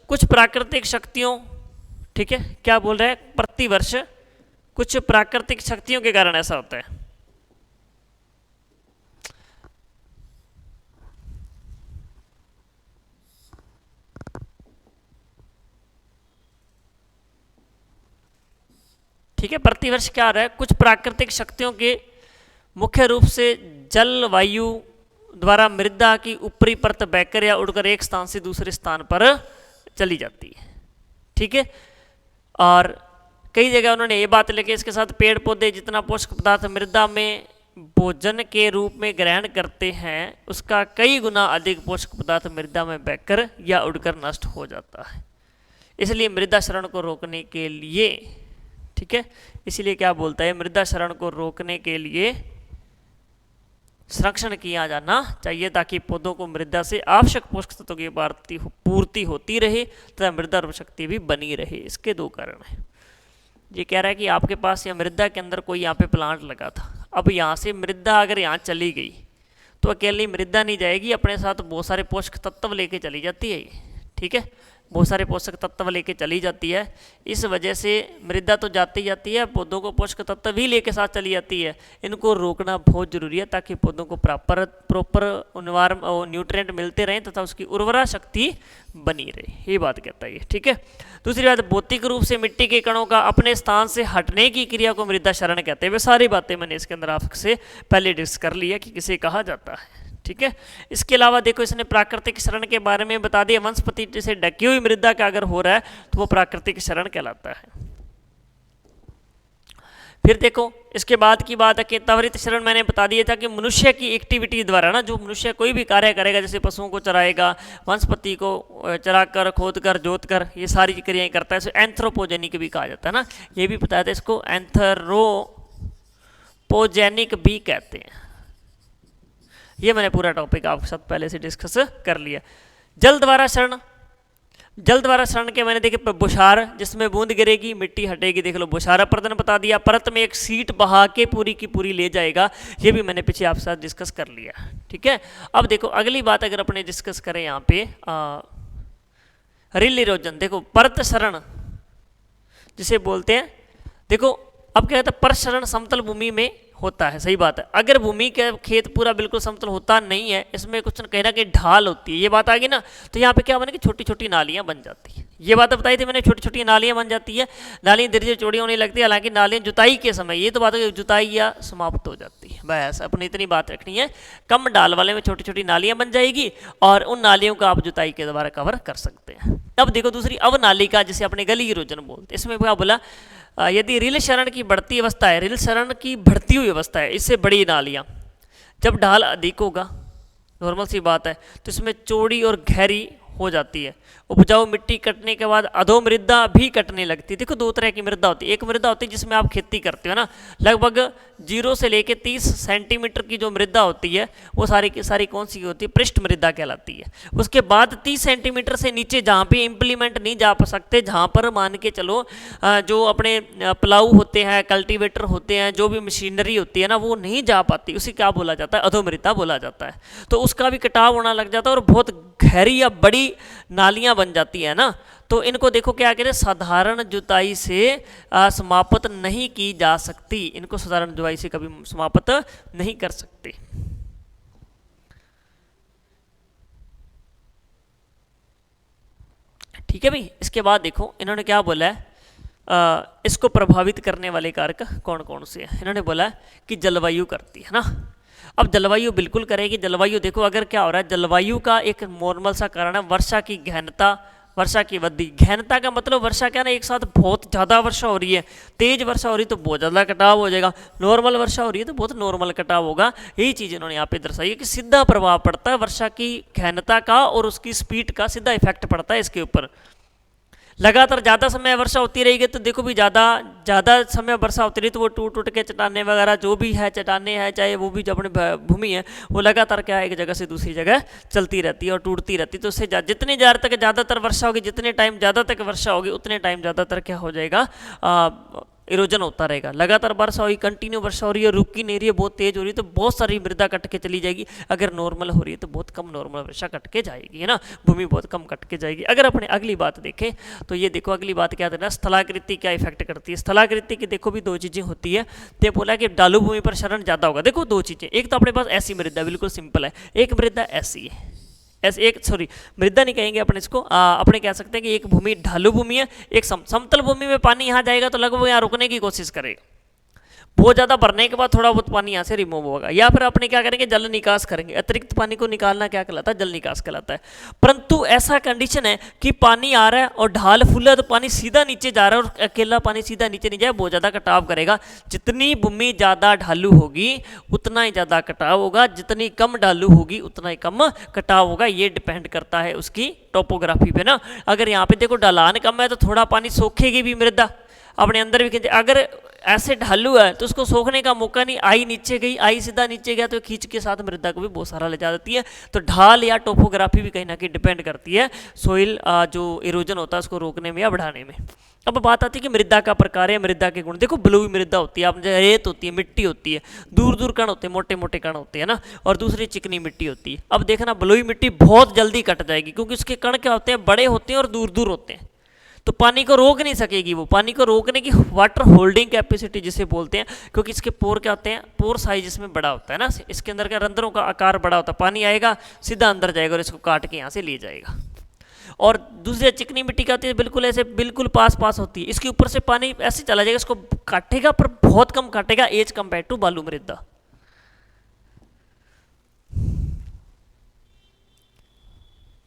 Speaker 1: कुछ प्राकृतिक शक्तियों, ठीक है, क्या बोल रहे हैं? प्रतिवर्ष कुछ प्राकृतिक शक्तियों के कारण ऐसा होता है। ठीक है, प्रतिवर्ष क्या आ रहा है? कुछ प्राकृतिक शक्तियों के मुख्य रूप से जल वायु द्वारा मृदा की ऊपरी परत बहकर या उड़कर एक स्थान से दूसरे स्थान पर चली जाती है। ठीक है, और कई जगह उन्होंने ये बात लेके इसके साथ पेड़ पौधे जितना पोषक पदार्थ मृदा में भोजन के रूप में ग्रहण करते हैं उसका कई गुना अधिक पोषक पदार्थ मृदा में बहकर या उड़कर नष्ट हो जाता है। इसलिए मृदा क्षरण को रोकने के लिए, ठीक है, इसलिए क्या बोलता है? मृदा क्षरण को रोकने के लिए संरक्षण किया जाना चाहिए ताकि पौधों को मृदा से आवश्यक पोषक तत्वों की पूर्ति होती रहे तथा मृदा उर्वरक शक्ति भी बनी रहे। इसके दो कारण हैं। ये कह रहा है कि आपके पास या मृदा के अंदर कोई यहाँ पे प्लांट लगा था, अब यहाँ से मृदा अगर यहाँ चली गई तो अकेली मृदा नहीं जाएगी, अपने साथ बहुत सारे पोषक तत्व लेके चली जाती है ये। ठीक है, बहुत सारे पोषक तत्व लेके चली जाती है। इस वजह से मृदा तो जाती जाती है, पौधों को पोषक तत्व भी लेके साथ चली जाती है। इनको रोकना बहुत जरूरी है ताकि पौधों को प्रॉपर न्यूट्रिएंट मिलते रहें तथा उसकी उर्वरा शक्ति बनी रहे, ये बात कहता है ये। ठीक है, दूसरी बात, भौतिक रूप से मिट्टी के कणों का अपने स्थान से हटने की क्रिया को मृदा क्षरण कहते हैं। वे सारी बातें मैंने इसके अंदर आपसे पहले डिस्कस कर ली है कि किसे कहा जाता है। ठीक है, इसके अलावा देखो इसने प्राकृतिक क्षरण के बारे में बता दिया। वनस्पति से ढकी हुई मृदा का अगर हो रहा है तो वो प्राकृतिक क्षरण कहलाता है। फिर देखो इसके बाद की बात है कि त्वरित शरण मैंने बता दिया था कि मनुष्य की एक्टिविटी द्वारा ना, जो मनुष्य कोई भी कार्य करेगा, जैसे पशुओं को चराएगा, वनस्पति को चराकर, खोद कर, जोत कर, ये सारी क्रियाएं करता है, इसे एंथ्रोपोजेनिक भी कहा जाता है ना, ये भी बताया था, इसको एंथ्रोपोजेनिक भी कहते हैं। ये मैंने पूरा टॉपिक आपके साथ पहले से डिस्कस कर लिया। जल द्वारा शरण, जल द्वारा शरण के मैंने देखे बुशार, जिसमें बूंद गिरेगी मिट्टी हटेगी, देख लो बुशारा प्रदन बता दिया। परत में एक सीट बहा के पूरी की पूरी ले जाएगा, ये भी मैंने पीछे आपके साथ डिस्कस कर लिया। ठीक है, अब देखो अगली बात अगर अपने डिस्कस करें यहाँ पे रिल इरोजन। देखो परत शरण जिसे बोलते हैं, देखो अब क्या कहता है, परशरण समतल भूमि में होता है, सही बात है। अगर भूमि का खेत पूरा बिल्कुल समतल होता नहीं है, इसमें कुछ कहीं ना कहीं ढाल होती है, ये बात आ गई ना, तो यहाँ पे क्या बने कि छोटी छोटी नालियाँ बन जाती है। ये बात बताई थी मैंने, छोटी छोटी नालियाँ बन जाती है, नालियाँ धीरे धीरे चौड़ी होने लगती है। हालांकि नालियाँ जुताई के समय, ये तो बात है जुताई या समाप्त हो जाती है, बस अपनी इतनी बात रखनी है। कम डाल वाले में छोटी छोटी नालियाँ बन जाएगी और उन नालियों को आप जुताई के द्वारा कवर कर सकते हैं। अब देखो दूसरी अवनालिका, जिसे अपने गली इरोजन बोलते, इसमें क्या बोला, यदि रिल शरण की बढ़ती अवस्था है, रिल शरण की बढ़ती हुई अवस्था है, इससे बड़ी नालियाँ, जब ढाल अधिक होगा, नॉर्मल सी बात है, तो इसमें चौड़ी और गहरी हो जाती है। उपजाऊ मिट्टी कटने के बाद अधोमृदा भी कटने लगती है। देखो दो तरह की मृदा होती है, एक मृदा होती है जिसमें आप खेती करते हो ना, लगभग 0 से लेके 30 सेंटीमीटर की जो मृदा होती है, वो सारी की सारी कौन सी होती है, पृष्ठ मृदा कहलाती है। उसके बाद 30 सेंटीमीटर से नीचे जहाँ पे इम्प्लीमेंट नहीं जा सकते, जहाँ पर मान के चलो जो अपने प्लाऊ होते हैं, कल्टीवेटर होते हैं, जो भी मशीनरी होती है ना, वो नहीं जा पाती, उसे क्या बोला जाता है, अधोमृदा बोला जाता है। तो उसका भी कटाव होना लग जाता है और बहुत गहरी या बड़ी नालियाँ बन जाती है ना। तो इनको देखो क्या कहते हैं, साधारण जुताई से समाप्त नहीं की जा सकती, इनको साधारण जुताई से कभी समाप्त नहीं कर सकते। ठीक है भाई, इसके बाद देखो इन्होंने क्या बोला है, इसको प्रभावित करने वाले कारक कौन कौन से हैं। इन्होंने बोला कि जलवायु करती है ना। अब जलवायु बिल्कुल करेगी। जलवायु देखो अगर क्या हो रहा है, जलवायु का एक नॉर्मल सा कारण है वर्षा की गहनता, वर्षा की वृद्धि। गहनता का मतलब वर्षा क्या ना, एक साथ बहुत ज़्यादा वर्षा हो रही है, तेज वर्षा हो रही है तो बहुत ज़्यादा कटाव हो जाएगा, नॉर्मल वर्षा हो रही है तो बहुत नॉर्मल कटाव होगा। यही चीज़ इन्होंने यहाँ पे दर्शाई है कि सीधा प्रभाव पड़ता है वर्षा की गहनता का और उसकी स्पीड का सीधा इफेक्ट पड़ता है इसके ऊपर। लगातार ज़्यादा समय वर्षा होती रहेगी तो देखो भी ज़्यादा समय वर्षा होती रही तो वो टूट टूट के चट्टाने वगैरह जो भी है, चट्टाने हैं चाहे वो भी जो अपने भूमि है, वो लगातार क्या है एक जगह से दूसरी जगह चलती रहती है और टूटती रहती है। तो उससे जितनी देर तक ज़्यादातर वर्षा होगी, जितने टाइम ज़्यादा तक वर्षा होगी, उतने टाइम ज़्यादातर क्या हो जाएगा, इरोजन होता रहेगा। लगातार वर्षा हुई, कंटिन्यू वर्षा हो रही है, रुकी नहीं रही है, बहुत तेज हो रही है तो बहुत सारी मृदा कट के चली जाएगी। अगर नॉर्मल हो रही है तो बहुत कम नॉर्मल वर्षा कट के जाएगी, है ना, भूमि बहुत कम कट के जाएगी। अगर अपने अगली बात देखें तो ये देखो अगली बात क्या है, स्थलाकृति क्या इफेक्ट करती है। स्थलाकृति की देखो भी दो चीज़ें होती है। तो बोला कि ढालू भूमि पर शरण ज़्यादा होगा। देखो दो चीज़ें, एक तो अपने पास ऐसी मृदा बिल्कुल सिंपल है, एक मृदा ऐसी है, ऐसे एक सॉरी मृदा नहीं कहेंगे अपन इसको, अपने कह सकते हैं कि एक भूमि ढालू भूमि है, एक समतल भूमि में पानी यहाँ जाएगा तो लगभग यहाँ रुकने की कोशिश करेगा, बहुत ज़्यादा भरने के बाद थोड़ा बहुत पानी यहाँ से रिमूव होगा, या फिर अपने क्या करेंगे, जल निकास करेंगे। अतिरिक्त पानी को निकालना क्या कहलाता है, जल निकास कहलाता है। परंतु ऐसा कंडीशन है कि पानी आ रहा है और ढाल फुल है तो पानी सीधा नीचे जा रहा है और अकेला पानी सीधा नीचे नहीं जाए, बहुत ज़्यादा कटाव करेगा। जितनी भूमि ज़्यादा ढालू होगी उतना ही ज़्यादा कटाव होगा, जितनी कम ढालू होगी उतना ही कम कटाव होगा। ये डिपेंड करता है उसकी टोपोग्राफी पे ना। अगर यहाँ पे देखो ढलान कम है तो थोड़ा पानी सोखेगी भी मृदा अपने अंदर भी, अगर ऐसे ढालू है तो उसको सोखने का मौका नहीं, आई नीचे गई, आई सीधा नीचे गया तो खींच के साथ मृदा को भी बहुत सारा ले जा देती है। तो ढाल या टोपोग्राफी भी कहीं ना कहीं डिपेंड करती है सोइल जो इरोजन होता है उसको रोकने में या बढ़ाने में। अब बात आती है कि मृदा का प्रकार है, मृदा के गुण। देखो बलुई मृदा होती है, आप रेत होती है, मिट्टी होती है, दूर दूर कण होते हैं, मोटे मोटे कण होते हैं ना, और दूसरी चिकनी मिट्टी होती है। अब देखना बलुई मिट्टी बहुत जल्दी कट जाएगी क्योंकि उसके कण क्या होते हैं, बड़े होते हैं और दूर दूर होते हैं, तो पानी को रोक नहीं सकेगी। वो पानी को रोकने की वाटर होल्डिंग कैपेसिटी जिसे बोलते हैं, क्योंकि इसके पोर क्या होते हैं, पोर साइज इसमें बड़ा होता है ना, इसके अंदर का रंध्रों का आकार बड़ा होता है, पानी आएगा सीधा अंदर जाएगा और इसको काट के यहाँ से ले जाएगा। और दूसरी चिकनी मिट्टी क्या होती है, बिल्कुल ऐसे बिल्कुल पास पास होती है, इसके ऊपर से पानी ऐसे चला जाएगा, इसको काटेगा पर बहुत कम काटेगा एज कंपेयर टू बालू मृदा।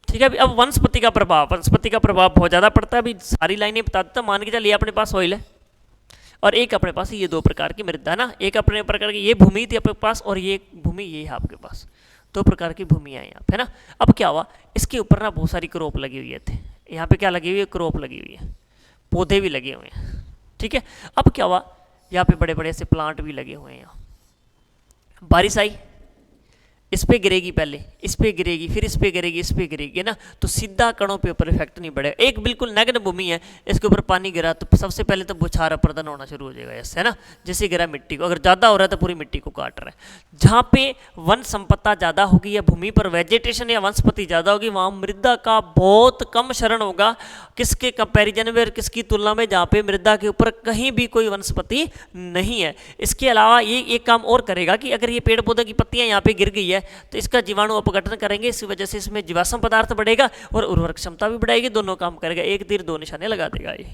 Speaker 1: ठीक है। अब वनस्पति का प्रभाव, वनस्पति का प्रभाव बहुत ज़्यादा पड़ता है। अभी सारी लाइनें बता देता, मान के चलिए अपने पास ऑयल है और एक अपने पास ये दो प्रकार की मृदा है ना, एक अपने प्रकार की ये भूमि थी अपने पास और ये भूमि ये है आपके पास, दो प्रकार की भूमियाँ यहाँ पे ना। अब क्या हुआ, इसके ऊपर ना बहुत सारी क्रॉप लगी हुई है, यहाँ पे क्या लगी हुई है, क्रॉप लगी हुई है, पौधे भी लगे हुए हैं, ठीक है। अब क्या हुआ, यहाँ पे बड़े बड़े से प्लांट भी लगे हुए हैं, यहाँ बारिश आई, इस पे गिरेगी, पहले इस पे गिरेगी, फिर इस पे गिरेगी, इस पे गिरेगी ना, तो सीधा कणों पे ऊपर इफेक्ट नहीं पड़ेगा। एक बिल्कुल नग्न भूमि है, इसके ऊपर पानी गिरा तो सबसे पहले तो बुछार अपर्दन होना शुरू हो जाएगा इससे, है ना, जैसे गिरा मिट्टी को, अगर ज़्यादा हो रहा है तो पूरी मिट्टी को काट रहा है। जहाँ पे वन संपदा ज़्यादा होगी या भूमि पर वेजिटेशन या वनस्पति ज़्यादा होगी, वहाँ मृदा का बहुत कम क्षरण होगा, किसके कंपेरिजन में और किसकी तुलना में, जहाँ पे मृदा के ऊपर कहीं भी कोई वनस्पति नहीं है। इसके अलावा ये एक काम और करेगा कि अगर ये पेड़ पौधे की पत्तियाँ यहाँ पे गिर गई है तो इसका जीवाणु अपघटन करेंगे, इस वजह से इसमें जीवाश्म पदार्थ बढ़ेगा और उर्वरक क्षमता भी बढ़ाएगी, दोनों काम करेगा, एक तीर दो निशाने लगा देगा। ये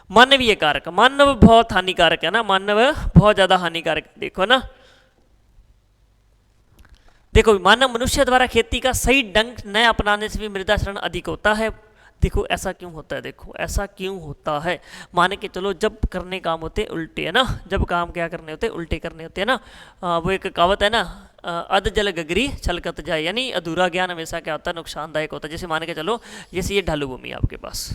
Speaker 1: मानवीय कारक, मानव बहुत हानिकारक है ना, मानव बहुत ज्यादा हानिकारक, देखो ना, देखो मानव मनुष्य द्वारा खेती का सही ढंग न अपनाने से भी मृदा क्षरण अधिक होता है। देखो ऐसा क्यों होता है, देखो ऐसा क्यों होता है, मान के चलो जब करने काम होते उल्टे, है ना, जब काम क्या करने होते उल्टे करने होते हैं ना, वो एक कहावत है ना, अध जल गगरी छलकत जाए, यानी अधूरा ज्ञान हमेशा क्या होता है, नुकसानदायक होता है। जैसे मान के चलो, जैसे ये ढालू भूमि है आपके पास,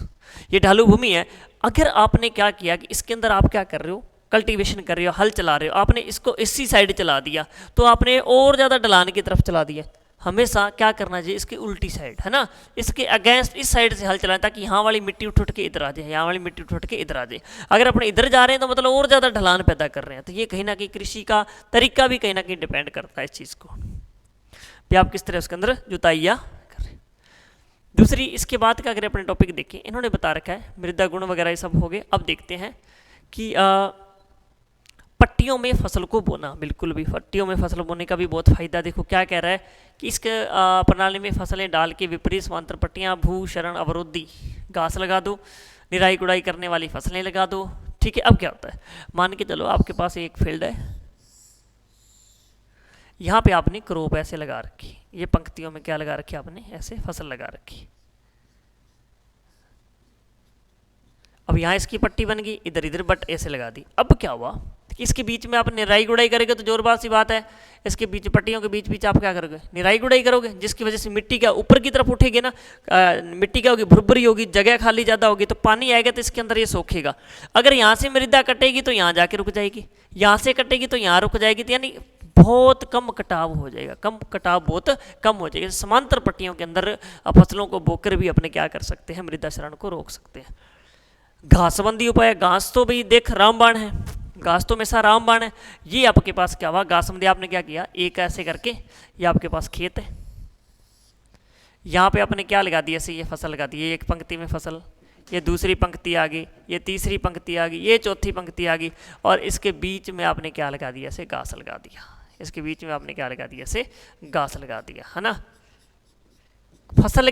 Speaker 1: ये ढालू भूमि है, अगर आपने क्या किया कि इसके अंदर आप क्या कर रहे हो, कल्टीवेशन कर रहे हो, हल चला रहे हो, आपने इसको इसी साइड चला दिया तो आपने और ज़्यादा ढलान की तरफ चला दिया। हमेशा क्या करना चाहिए, इसकी उल्टी साइड, है ना, इसके अगेंस्ट इस साइड से हल चलाएं, ताकि यहाँ वाली मिट्टी उठ के इधर आ जाए, यहाँ वाली मिट्टी उठ के इधर आ जाए। अगर अपने इधर जा रहे हैं तो मतलब और ज़्यादा ढलान पैदा कर रहे हैं, तो ये कहीं ना कहीं कृषि का तरीका भी कहीं ना कहीं डिपेंड करता है इस चीज़ को भी, आप किस तरह उसके अंदर जुताइया कर रहे हैं। दूसरी इसके बाद का अगर अपने टॉपिक देखें, इन्होंने बता रखा है मृदा गुण वगैरह ये सब हो गए। अब देखते हैं कि पट्टियों में फसल को बोना, बिल्कुल भी पट्टियों में फसल बोने का भी बहुत फायदा। देखो क्या कह रहा है कि इसके प्रणाली में फसलें डाल के विपरीत समांतर पट्टियाँ, भू शरण अवरोधी घास लगा दो, निराई गुड़ाई करने वाली फसलें लगा दो, ठीक है। अब क्या होता है, मान के चलो आपके पास एक फील्ड है, यहाँ पे आपने क्रॉप ऐसे लगा रखी, ये पंक्तियों में क्या लगा रखी आपने, ऐसे फसल लगा रखी। अब यहाँ इसकी पट्टी बन गई, इधर इधर बट ऐसे लगा दी। अब क्या हुआ, इसके बीच में आप निराई गुड़ाई करेंगे तो जोरबार सी बात है, इसके बीच पट्टियों के बीच बीच आप क्या करोगे, निराई गुड़ाई करोगे, जिसकी वजह से मिट्टी क्या ऊपर की तरफ उठेगी ना, मिट्टी क्या होगी, भुरभुरी होगी, जगह खाली ज़्यादा होगी, तो पानी आएगा तो इसके अंदर ये सोखेगा। अगर यहाँ से मृदा कटेगी तो यहाँ जाके रुक जाएगी, यहाँ से कटेगी तो यहाँ रुक जाएगी, तो यानी बहुत कम कटाव हो जाएगा, कम कटाव बहुत कम हो जाएगा। समांतर पट्टियों के अंदर फसलों को बोकर भी अपने क्या कर सकते हैं, मृदा क्षरण को रोक सकते हैं। घासबंदी उपाय, घास तो भाई देख रामबाण है, घास तो हमेशा रामबाण है। ये आपके पास क्या हुआ, घासबंदी आपने क्या किया, एक ऐसे करके, ये आपके पास खेत है, यहाँ पे आपने क्या लगा दिया, ऐसे ये फसल लगा दी, ये एक पंक्ति में फसल, ये दूसरी पंक्ति आ गई, ये तीसरी पंक्ति आ गई, ये चौथी पंक्ति आ गई, और इसके बीच में आपने क्या लगा दिया, ऐसे घास लगा दिया, इसके बीच में आपने क्या लगा दिया, ऐसे घास लगा दिया, है ना। फसल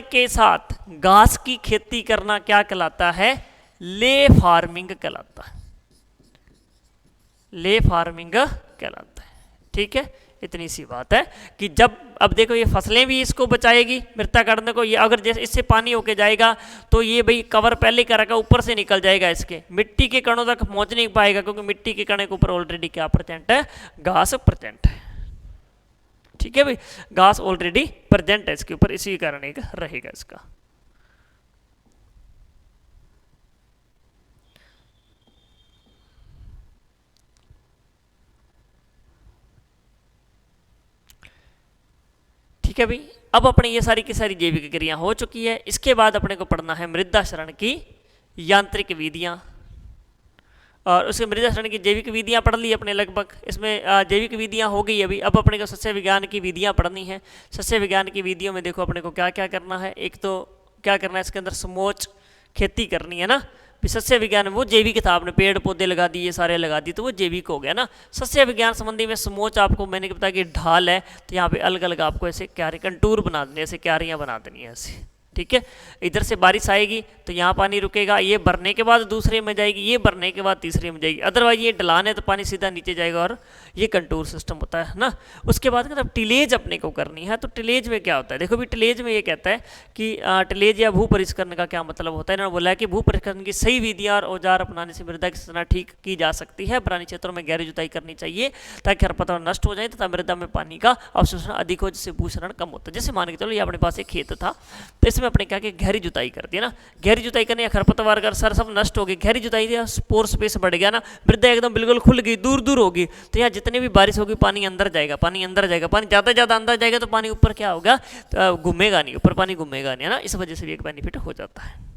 Speaker 1: के साथ घास की खेती करना क्या कहलाता है, ले फार्मिंग कहलाता है, ले फार्मिंग कहलाता है, ठीक है। इतनी सी बात है कि जब, अब देखो ये फसलें भी इसको बचाएगी मृदा काटने को, ये अगर जैसे इससे पानी होके जाएगा तो ये भाई कवर पहले कर रखा ऊपर से निकल जाएगा, इसके मिट्टी के कणों तक पहुंच नहीं पाएगा, क्योंकि मिट्टी के कण के ऊपर ऑलरेडी क्या प्रेजेंट है, घास प्रेजेंट है, ठीक है भाई, घास ऑलरेडी प्रेजेंट है इसके ऊपर, इसी कारण एक रहेगा इसका। ठीक है भाई, अब अपने ये सारी की सारी जैविक क्रिया हो चुकी है। इसके बाद अपने को पढ़ना है मृदा क्षरण की यांत्रिक विधियां, और उसके मृदा क्षरण की जैविक विधियां पढ़ ली अपने लगभग, इसमें जैविक विधियां हो गई अभी। अब अपने को सस्य विज्ञान की विधियां पढ़नी है। सस्य विज्ञान की विधियों में देखो अपने को क्या क्या करना है, एक तो क्या करना है, इसके अंदर समोच खेती करनी है ना, सस्य विज्ञान में वो जैविक था, आपने पेड़ पौधे लगा दिए, सारे लगा दिए, तो वो जैविक हो गया ना। सस्य विज्ञान संबंधी में समोच आपको मैंने बताया कि ढाल है, तो यहाँ पे अलग अलग आपको ऐसे क्यारी कंटूर बना देने, ऐसे क्यारियाँ बना देनी है, ऐसे ठीक है, इधर से बारिश आएगी तो यहाँ पानी रुकेगा, ये भरने के बाद दूसरे में जाएगी, ये भरने के बाद तीसरे में जाएगी, अदरवाइज ये ढलान है तो पानी सीधा नीचे जाएगा, और ये कंटूर सिस्टम होता है ना। उसके बाद अगर टिलेज अपने को करनी है तो टिलेज में क्या होता है, देखो भी टिलेज में ये कहता है कि टिलेज या भू परिष्करण का क्या मतलब होता है। इन्होंने बोला है कि भू परिष्करण की सही विधियाँ और औजार अपनाने से मृदा की संरचना ठीक की जा सकती है। पुरानी क्षेत्रों में गहरी जुताई करनी चाहिए ताकि खरपतवार नष्ट हो जाए तथा मृदा में पानी का अवशोषण अधिक हो, जिससे भूषण कम होता है। जैसे मान के चलो ये अपने पास एक खेत था, तो इसमें अपने क्या कि गहरी जुताई कर दी है ना, गहरी जुताई करने या खरपतवार अगर सर सब नष्ट हो गई, गहरी जुताई दिया, स्पोर स्पेस बढ़ गया ना, मृदा एकदम बिल्कुल खुल गई, दूर दूर होगी, तो यहाँ जितनी भी बारिश होगी पानी अंदर जाएगा, पानी अंदर जाएगा, पानी ज़्यादा ज़्यादा अंदर जाएगा तो पानी ऊपर क्या होगा, घूमेगा नहीं, ऊपर पानी घूमेगा नहीं, है ना। इस वजह से भी एक बेनिफिट हो जाता है।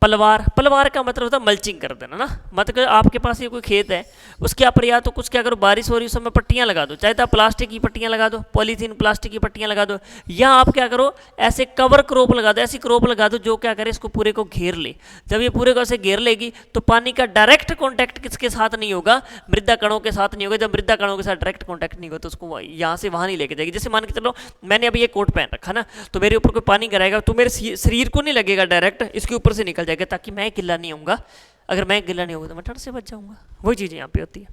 Speaker 1: पलवार, पलवार का मतलब होता है मल्चिंग कर देना ना, मतलब आपके पास ये कोई खेत है, उसके ऊपर या तो कुछ क्या करो, बारिश हो रही है उस समय पट्टियाँ लगा दो, चाहे तो आप प्लास्टिक की पट्टियाँ लगा दो, पॉलीथीन प्लास्टिक की पट्टियाँ लगा दो, या आप क्या करो ऐसे कवर क्रॉप लगा दो, ऐसी क्रॉप लगा दो जो क्या करे इसको पूरे को घेर ले। जब ये पूरे को ऐसे घेर लेगी तो पानी का डायरेक्ट कॉन्टैक्ट किसके साथ नहीं होगा, मृदा कणों के साथ नहीं होगा। जब मृदा कणों के साथ डायरेक्ट कॉन्टैक्ट नहीं होगा तो उसको यहाँ से वहाँ नहीं लेके जाएगी। जैसे मान के चलो मैंने अभी ये कोट पहन रखा ना, तो मेरे ऊपर कोई पानी गिराएगा तो मेरे शरीर को नहीं लगेगा, डायरेक्ट इसके ऊपर से निकल जाएगा, ताकि मैं गिल्ला नहीं होऊंगा। अगर मैं गिल्ला नहीं होगा तो मैं ठंड से बच जाऊंगा। वही चीज़ यहाँ पे होती है।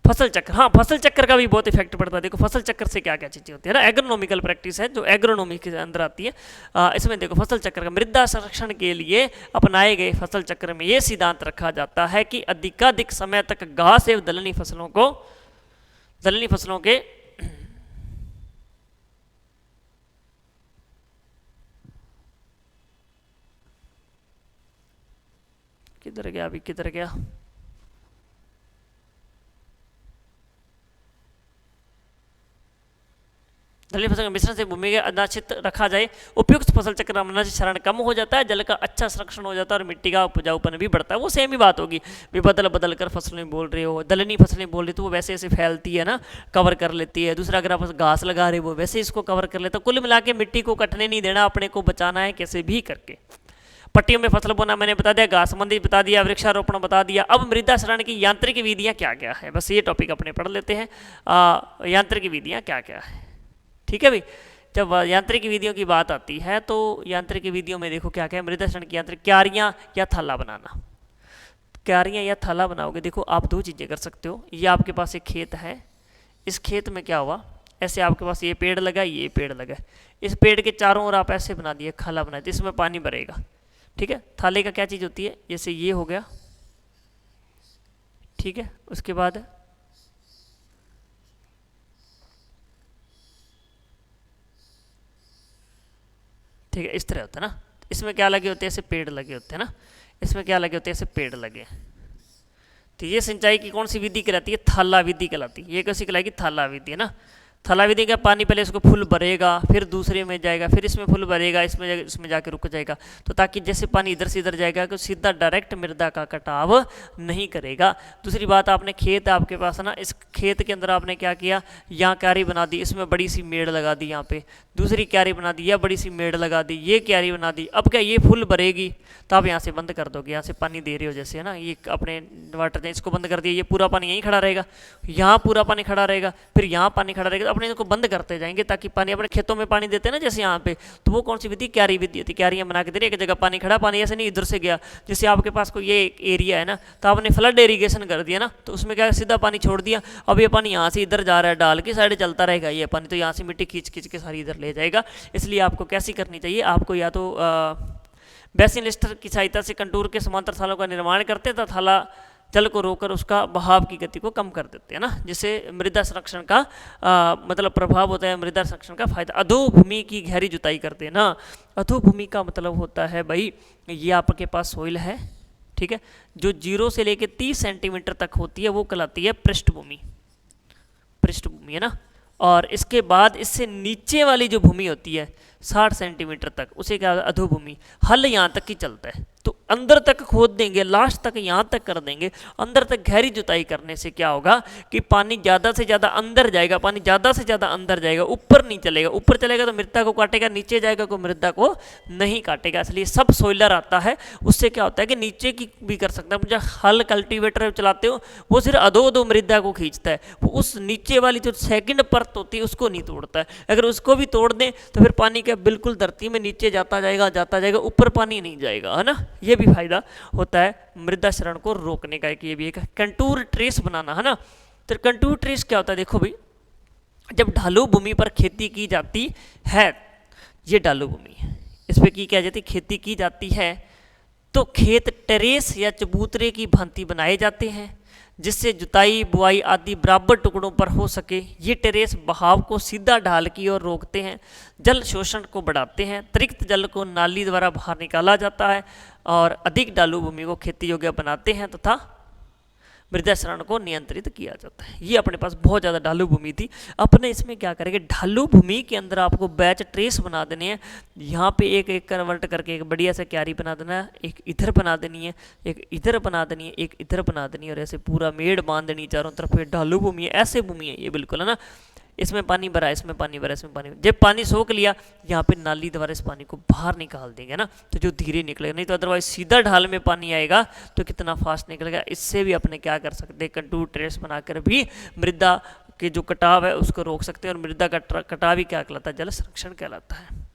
Speaker 1: फसल चक्र, हाँ फसल चक्र का भी बहुत इफेक्ट पड़ता है। देखो फसल चक्र से क्या क्या चीज़ें होती है ना, एग्रोनॉमिकल प्रैक्टिस है जो एग्रोनॉमी के अंदर आती है। इसमें देखो फसल चक्र का मृदा संरक्षण के लिए अपनाए गए फसल चक्र में ये सिद्धांत रखा जाता है कि अधिकाधिक समय तक घास एवं दलहनी फसलों के किधर गया अभी, किधर गया, दलहनी फसल के मिश्रण से भूमि के अनाचित रखा जाए, उपयुक्त फसल चक्र अपनाने से क्षरण कम हो जाता है, जल का अच्छा संरक्षण हो जाता है और मिट्टी का उपजाऊपन भी बढ़ता है। वो सेम ही बात होगी, भी बदल बदल कर फसलें बोल रहे हो, दलहनी फसलें बोल रही तो वो वैसे ऐसे फैलती है ना, कवर कर लेती है। दूसरा अगर आप घास लगा रहे हो वो वैसे इसको कवर कर लेता है। कुल मिला के मिट्टी को कटने नहीं देना, अपने को बचाना है कैसे भी करके। पट्टियों में फसल बोना मैंने बता दिया, घास संबंधी बता दिया, वृक्षारोपण बता दिया। अब मृदा क्षरण की यांत्रिक विधियां क्या क्या है, बस ये टॉपिक अपने पढ़ लेते हैं। यांत्रिक विधियां क्या क्या है, ठीक है भाई। जब यांत्रिक विधियों की बात आती है तो यांत्रिक विधियों में देखो क्या क्या है, मृदा क्षरण की यांत्रिक, क्यारियां या थल्ला बनाना। क्यारियां या थल्ला बनाओगे, देखो आप दो चीज़ें कर सकते हो। ये आपके पास एक खेत है, इस खेत में क्या हुआ, ऐसे आपके पास ये पेड़ लगा, ये पेड़ लगा, इस पेड़ के चारों ओर आप ऐसे बना दिए, खाला बना दिया, इसमें पानी भरेगा, ठीक है। थाले का क्या चीज़ होती है, जैसे ये हो गया, ठीक है। उसके बाद ठीक है, इस तरह होता है ना। इसमें क्या लगे होते हैं, ऐसे पेड़ लगे होते हैं ना, इसमें क्या लगे होते हैं, ऐसे पेड़ लगे। तो ये सिंचाई की कौन सी विधि कहलाती है, थाला विधि कहलाती है। ये कैसी कहलाएगी, थाला विधि है ना। थला विधि का पानी पहले इसको फुल भरेगा, फिर दूसरे में जाएगा, फिर इसमें फुल भरेगा, इसमें जाके रुक जाएगा, तो ताकि जैसे पानी इधर से इधर जाएगा तो सीधा डायरेक्ट मृदा का कटाव नहीं करेगा। दूसरी बात, आपने खेत आपके पास है ना, इस खेत के अंदर आपने क्या किया, यहाँ क्यारी बना दी, इसमें बड़ी सी मेड़ लगा दी, यहाँ पे दूसरी क्यारी बना दी, या बड़ी सी मेड़ लगा दी, ये क्यारी बना दी। अब क्या ये फुल भरेगी तो आप यहाँ से बंद कर दोगे, यहाँ से पानी दे रहे हो जैसे है ना, ये अपने वाटर ने इसको बंद कर दिया, ये पूरा पानी यहीं खड़ा रहेगा, यहाँ पूरा पानी खड़ा रहेगा, फिर यहाँ पानी खड़ा रहेगा, तो अपने इसको बंद करते जाएंगे ताकि पानी, अपने खेतों में पानी देते हैं ना जैसे यहाँ पे, तो वो कौन सी विधि, क्यारी विधि होती है। क्यारियाँ बना के दे रही है, एक जगह पानी खड़ा, पानी ऐसे नहीं इधर से गया। जैसे आपके पास कोई ये एरिया है ना, तो आपने फ्लड इरीगेशन कर दिया ना, तो उसमें क्या सीधा पानी छोड़ दिया, अब ये पानी यहाँ से इधर जा रहा है, डाल की साइड चलता रहेगा ये पानी, तो यहाँ से मिट्टी खींच खींच के सारी इधर ले जाएगा। इसलिए आपको कैसी करनी चाहिए, आपको या तो बेसिन लिस्टर की सहायता से कंटूर के समांतर थालों का निर्माण करते हैं, तो थाला जल को रोककर उसका बहाव की गति को कम कर देते हैं ना, जिससे मृदा संरक्षण का मतलब प्रभाव होता है, मृदा संरक्षण का फायदा। अधोभूमि की गहरी जुताई करते हैं ना। अधोभूमि का मतलब होता है भाई, ये आपके पास सोइल है, ठीक है, जो 0 से लेकर 30 सेंटीमीटर तक होती है, वो कहलाती है पृष्ठभूमि, पृष्ठभूमि है ना। और इसके बाद इससे नीचे वाली जो भूमि होती है 60 सेंटीमीटर तक, उसे क्या अधोभूमि। हल यहाँ तक ही चलता है, तो अंदर तक खोद देंगे, लास्ट तक यहाँ तक कर देंगे, अंदर तक गहरी जुताई करने से क्या होगा कि पानी ज़्यादा से ज़्यादा अंदर जाएगा, पानी ज़्यादा से ज़्यादा अंदर जाएगा, ऊपर नहीं चलेगा। ऊपर चलेगा तो मृदा को काटेगा, नीचे जाएगा तो मृदा को नहीं काटेगा। इसलिए सब सोइलर आता है, उससे क्या होता है कि नीचे की भी कर सकता है। जब हल कल्टीवेटर चलाते हो वो सिर्फ अधो मृदा को खींचता है, वो उस नीचे वाली जो सेकंड परत होती है उसको नहीं तोड़ता है। अगर उसको भी तोड़ दें तो फिर पानी क्या बिल्कुल धरती में नीचे जाता जाएगा, ऊपर पानी नहीं जाएगा, है ना। ये भी फायदा होता है मृदा क्षरण को रोकने का। ये भी एक कंटूर ट्रेस बनाना, है ना। तो कंटूर ट्रेस क्या होता है, देखो भाई, जब ढालू भूमि पर खेती की जाती है, ये ढालू भूमि है, इस पर की क्या जाती खेती की जाती है, तो खेत टेरेस या चबूतरे की भांति बनाए जाते हैं जिससे जुताई बुआई आदि बराबर टुकड़ों पर हो सके। ये टेरेस बहाव को सीधा ढाल की ओर रोकते हैं, जल शोषण को बढ़ाते हैं, अतिरिक्त जल को नाली द्वारा बाहर निकाला जाता है और अधिक ढालू भूमि को खेती योग्य बनाते हैं तथा मृदा क्षरण को नियंत्रित किया जाता है। ये अपने पास बहुत ज़्यादा ढालू भूमि थी। अपने इसमें क्या करेंगे, ढालू भूमि के अंदर आपको बैच ट्रेस बना देने हैं। यहाँ पे एक एक कन्वर्ट करके एक बढ़िया सा क्यारी बना देना है, एक इधर बना देनी है, एक इधर बना देनी है, एक इधर बना देनी है, और ऐसे पूरा मेड़ बांध देनी चारों तरफ। ये ढालू भूमि है, ऐसे भूमि है ये बिल्कुल, है ना। इसमें पानी भरा, इसमें पानी भरा, इसमें पानी, जब पानी सोख लिया यहाँ पे नाली द्वारा इस पानी को बाहर निकाल देंगे ना, तो जो धीरे निकलेगा, नहीं तो अदरवाइज सीधा ढाल में पानी आएगा तो कितना फास्ट निकलेगा। इससे भी अपने क्या कर सकते हैं, कंटूर ट्रेस बनाकर भी मृदा के जो कटाव है उसको रोक सकते हैं। और मृदा का कटाव ही क्या कहलाता है, जल संरक्षण कहलाता है।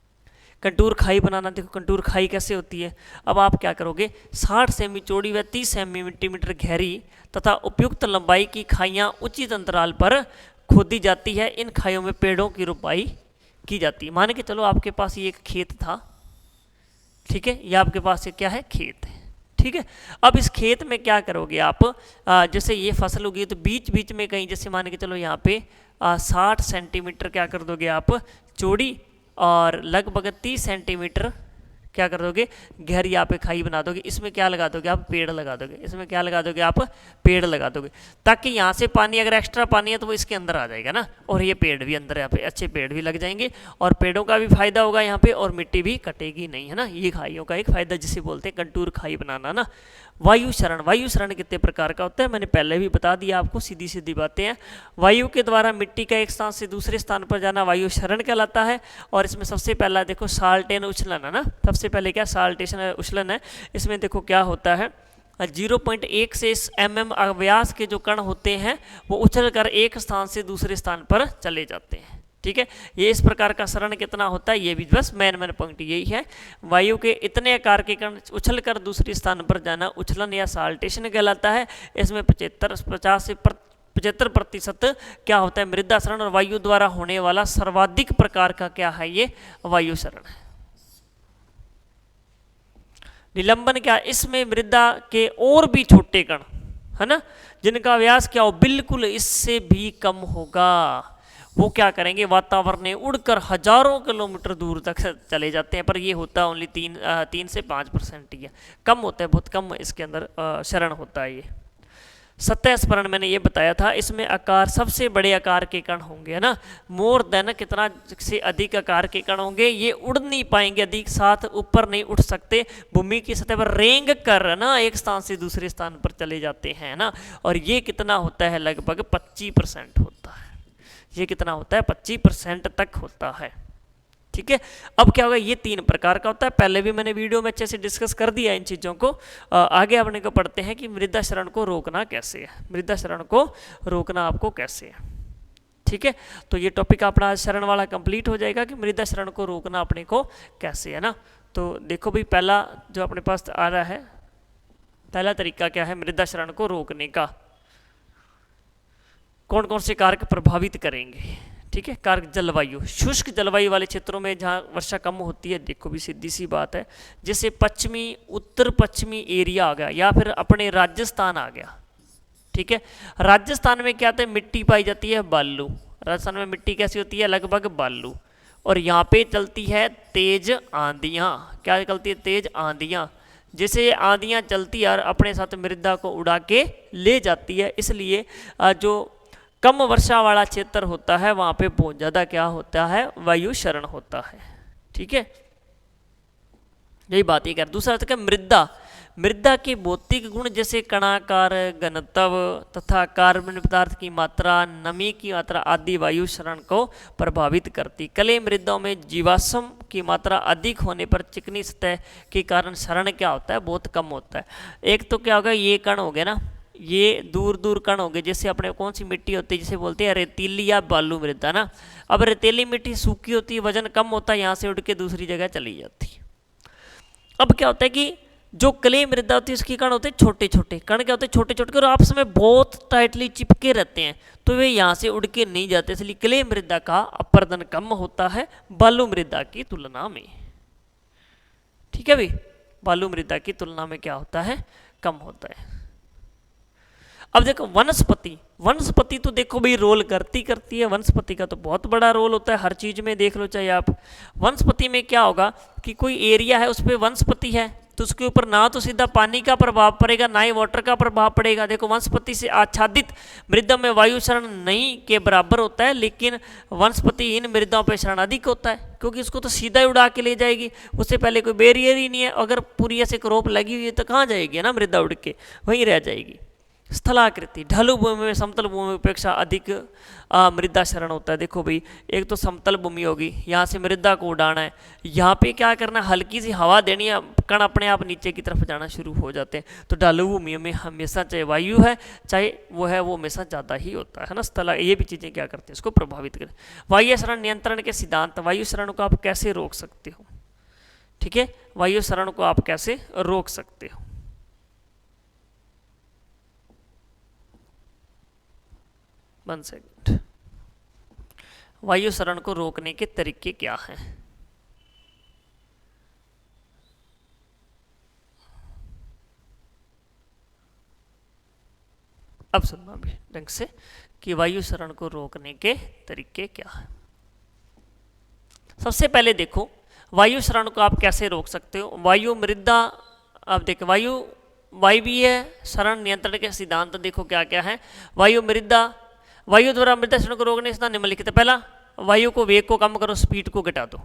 Speaker 1: कंटूर खाई बनाना, देखो कंटूर खाई कैसे होती है। अब आप क्या करोगे, 60 सेमी चौड़ी व 30 सेंटीमीटर गहरी तथा उपयुक्त लंबाई की खाइयाँ उचित अंतराल पर खोदी जाती है। इन खाइयों में पेड़ों की रोपाई की जाती है। मान के चलो आपके पास ये एक खेत था, ठीक है, ये आपके पास ये क्या है, खेत है, ठीक है। अब इस खेत में क्या करोगे आप, जैसे ये फसल होगी तो बीच बीच में कहीं, जैसे मान के चलो यहाँ पे 60 सेंटीमीटर क्या कर दोगे आप चौड़ी और लगभग 30 सेंटीमीटर क्या कर दोगे गहरी यहाँ पे खाई बना दोगे। इसमें क्या लगा दोगे आप, पेड़ लगा दोगे। इसमें क्या लगा दोगे आप, पेड़ लगा दोगे, ताकि यहाँ से पानी अगर एक्स्ट्रा पानी है तो वो इसके अंदर आ जाएगा ना, और ये पेड़ भी अंदर यहाँ पे अच्छे पेड़ भी लग जाएंगे और पेड़ों का भी फायदा होगा यहाँ पे, और मिट्टी भी कटेगी नहीं, है ना। ये खाइयों का एक फायदा जिसे बोलते हैं कंटूर खाई बनाना ना। वायु शरण, वायु शरण कितने प्रकार का होता है मैंने पहले भी बता दिया आपको, सीधी सीधी बातें हैं। वायु के द्वारा मिट्टी का एक स्थान से दूसरे स्थान पर जाना वायु शरण कहलाता है। और इसमें सबसे पहला देखो साल्टेन उछलन, है ना। सबसे पहले क्या साल्टेशन उछलन है। इसमें देखो क्या होता है, 0.1 से mm व्यास के जो कण होते हैं वो उछल कर एक स्थान से दूसरे स्थान पर चले जाते हैं, ठीक है। ये इस प्रकार का शरण कितना होता है, ये भी बस मेन पॉइंट यही है। वायु के इतने आकार के कण उछल कर दूसरे स्थान पर जाना उछलन या साल्टेशन कहलाता है। इसमें 50 से 75% क्या होता है मृदा शरण, और वायु द्वारा होने वाला सर्वाधिक प्रकार का क्या है, ये वायु शरण है। निलंबन क्या, इसमें मृदा के और भी छोटे कण, है ना, जिनका व्यास क्या हो बिल्कुल इससे भी कम होगा, वो क्या करेंगे वातावरण में उड़कर हजारों किलोमीटर दूर तक चले जाते हैं। पर ये होता है ओनली 3 से 5% ही है, कम होता है, बहुत कम इसके अंदर शरण होता है। ये सतह स्परण मैंने ये बताया था, इसमें आकार सबसे बड़े आकार के कण होंगे, है ना। मोर देन कितना से अधिक आकार के कण होंगे, ये उड़ नहीं पाएंगे, अधिक साथ ऊपर नहीं उठ सकते, भूमि की सतह पर रेंग कर ना एक स्थान से दूसरे स्थान पर चले जाते हैं ना। और ये कितना होता है, लगभग 25% होता है। ये कितना होता है, 25% तक होता है, ठीक है। अब क्या होगा, ये 3 प्रकार का होता है। पहले भी मैंने वीडियो में अच्छे से डिस्कस कर दिया इन चीज़ों को। आगे अपने को पढ़ते हैं कि मृदा शरण को रोकना कैसे है, मृदा शरण को रोकना आपको कैसे है, ठीक है। तो ये टॉपिक अपना शरण वाला कंप्लीट हो जाएगा कि मृदा शरण को रोकना अपने को कैसे है ना। तो देखो भाई, पहला जो अपने पास आ रहा है, पहला तरीका क्या है मृदा शरण को रोकने का, कौन कौन से कारक प्रभावित करेंगे, ठीक है। कारक जलवायु, शुष्क जलवायु वाले क्षेत्रों में जहाँ वर्षा कम होती है, देखो भी सीधी सी बात है, जैसे पश्चिमी उत्तर पश्चिमी एरिया आ गया या फिर अपने राजस्थान आ गया, ठीक है। राजस्थान में क्या होता है, मिट्टी पाई जाती है बालू, राजस्थान में मिट्टी कैसी होती है, लगभग बालू, और यहाँ पे चलती है तेज आंधियाँ, क्या चलती है, तेज आंधियाँ। जैसे आंधियाँ चलती है और अपने साथ मृदा को उड़ा के ले जाती है, इसलिए जो कम वर्षा वाला क्षेत्र होता है वहाँ पे बहुत ज़्यादा क्या होता है, वायु शरण होता है, ठीक है। यही बात ये कर। दूसरा तो क्या, मृदा, मृदा के भौतिक गुण जैसे कणाकार, घनत्व तथा कार्बन पदार्थ की मात्रा, नमी की मात्रा आदि वायु क्षरण को प्रभावित करती। कले मृदाओं में जीवाश्म की मात्रा अधिक होने पर चिकनी सतह के कारण क्षरण क्या होता है, बहुत कम होता है। एक तो क्या होगा, ये कण हो गए ना, ये दूर दूर कण हो गए। जैसे अपने कौन सी मिट्टी होती है, जिसे बोलते हैं रेतीली या बालू मृदा ना। अब रेतीली मिट्टी सूखी होती है, वजन कम होता है, यहाँ से उड़ के दूसरी जगह चली जाती है। अब क्या होता है कि जो क्ले मृदा होती है उसके कण होते हैं छोटे छोटे। कण क्या होते हैं, छोटे छोटे, और आपस में बहुत टाइटली चिपके रहते हैं, तो वे यहाँ से उड़ के नहीं जाते। इसलिए क्ले मृदा का अपरदन कम होता है बालू मृदा की तुलना में। ठीक है भाई, बालू मृदा की तुलना में क्या होता है, कम होता है। अब देखो वनस्पति, वनस्पति तो देखो भाई रोल करती है। वनस्पति का तो बहुत बड़ा रोल होता है हर चीज में, देख लो चाहे आप। वनस्पति में क्या होगा कि कोई एरिया है उस पर वनस्पति है, तो उसके ऊपर ना तो सीधा पानी का प्रभाव पड़ेगा, ना ही वाटर का प्रभाव पड़ेगा। देखो वनस्पति से आच्छादित मृदा में वायु क्षरण नहीं के बराबर होता है, लेकिन वनस्पति इन मृदाओं पर क्षरण अधिक होता है, क्योंकि उसको तो सीधा ही उड़ा के ले जाएगी, उससे पहले कोई बैरियर ही नहीं है। अगर पूरी ऐसे क्रॉप लगी हुई है तो कहाँ जाएगी ना, मृदा उड़ के वहीं रह जाएगी। स्थलाकृति, ढलू भूमि में समतल भूमि अपेक्षा अधिक मृदा क्षरण होता है। देखो भाई, एक तो समतल भूमि होगी, यहाँ से मृदा को उड़ाना है, यहाँ पे क्या करना है, हल्की सी हवा देनी है, कण अपने आप नीचे की तरफ जाना शुरू हो जाते हैं। तो ढलू भूमि में हमेशा चाहे वायु है चाहे वो है, वो हमेशा ज़्यादा ही होता है ना। स्थला, ये भी चीज़ें क्या करते हैं, इसको प्रभावित करें। वायु क्षरण नियंत्रण के सिद्धांत, वायु क्षरण को आप कैसे रोक सकते हो। ठीक है, वायु क्षरण को आप कैसे रोक सकते हो। One second. वायु क्षरण को रोकने के तरीके क्या हैं। अब सुनना भी ढंग से कि वायु क्षरण को रोकने के तरीके क्या हैं। सबसे पहले देखो वायु क्षरण को आप कैसे रोक सकते हो। वायु मृदा, अब देखो वायवीय क्षरण नियंत्रण के सिद्धांत देखो क्या क्या है। वायु मृदा, वायु द्वारा मृदा क्षरण को रोकने से निम्नलिखित। पहला, वायु को वेग को कम करो, स्पीड को घटा दो।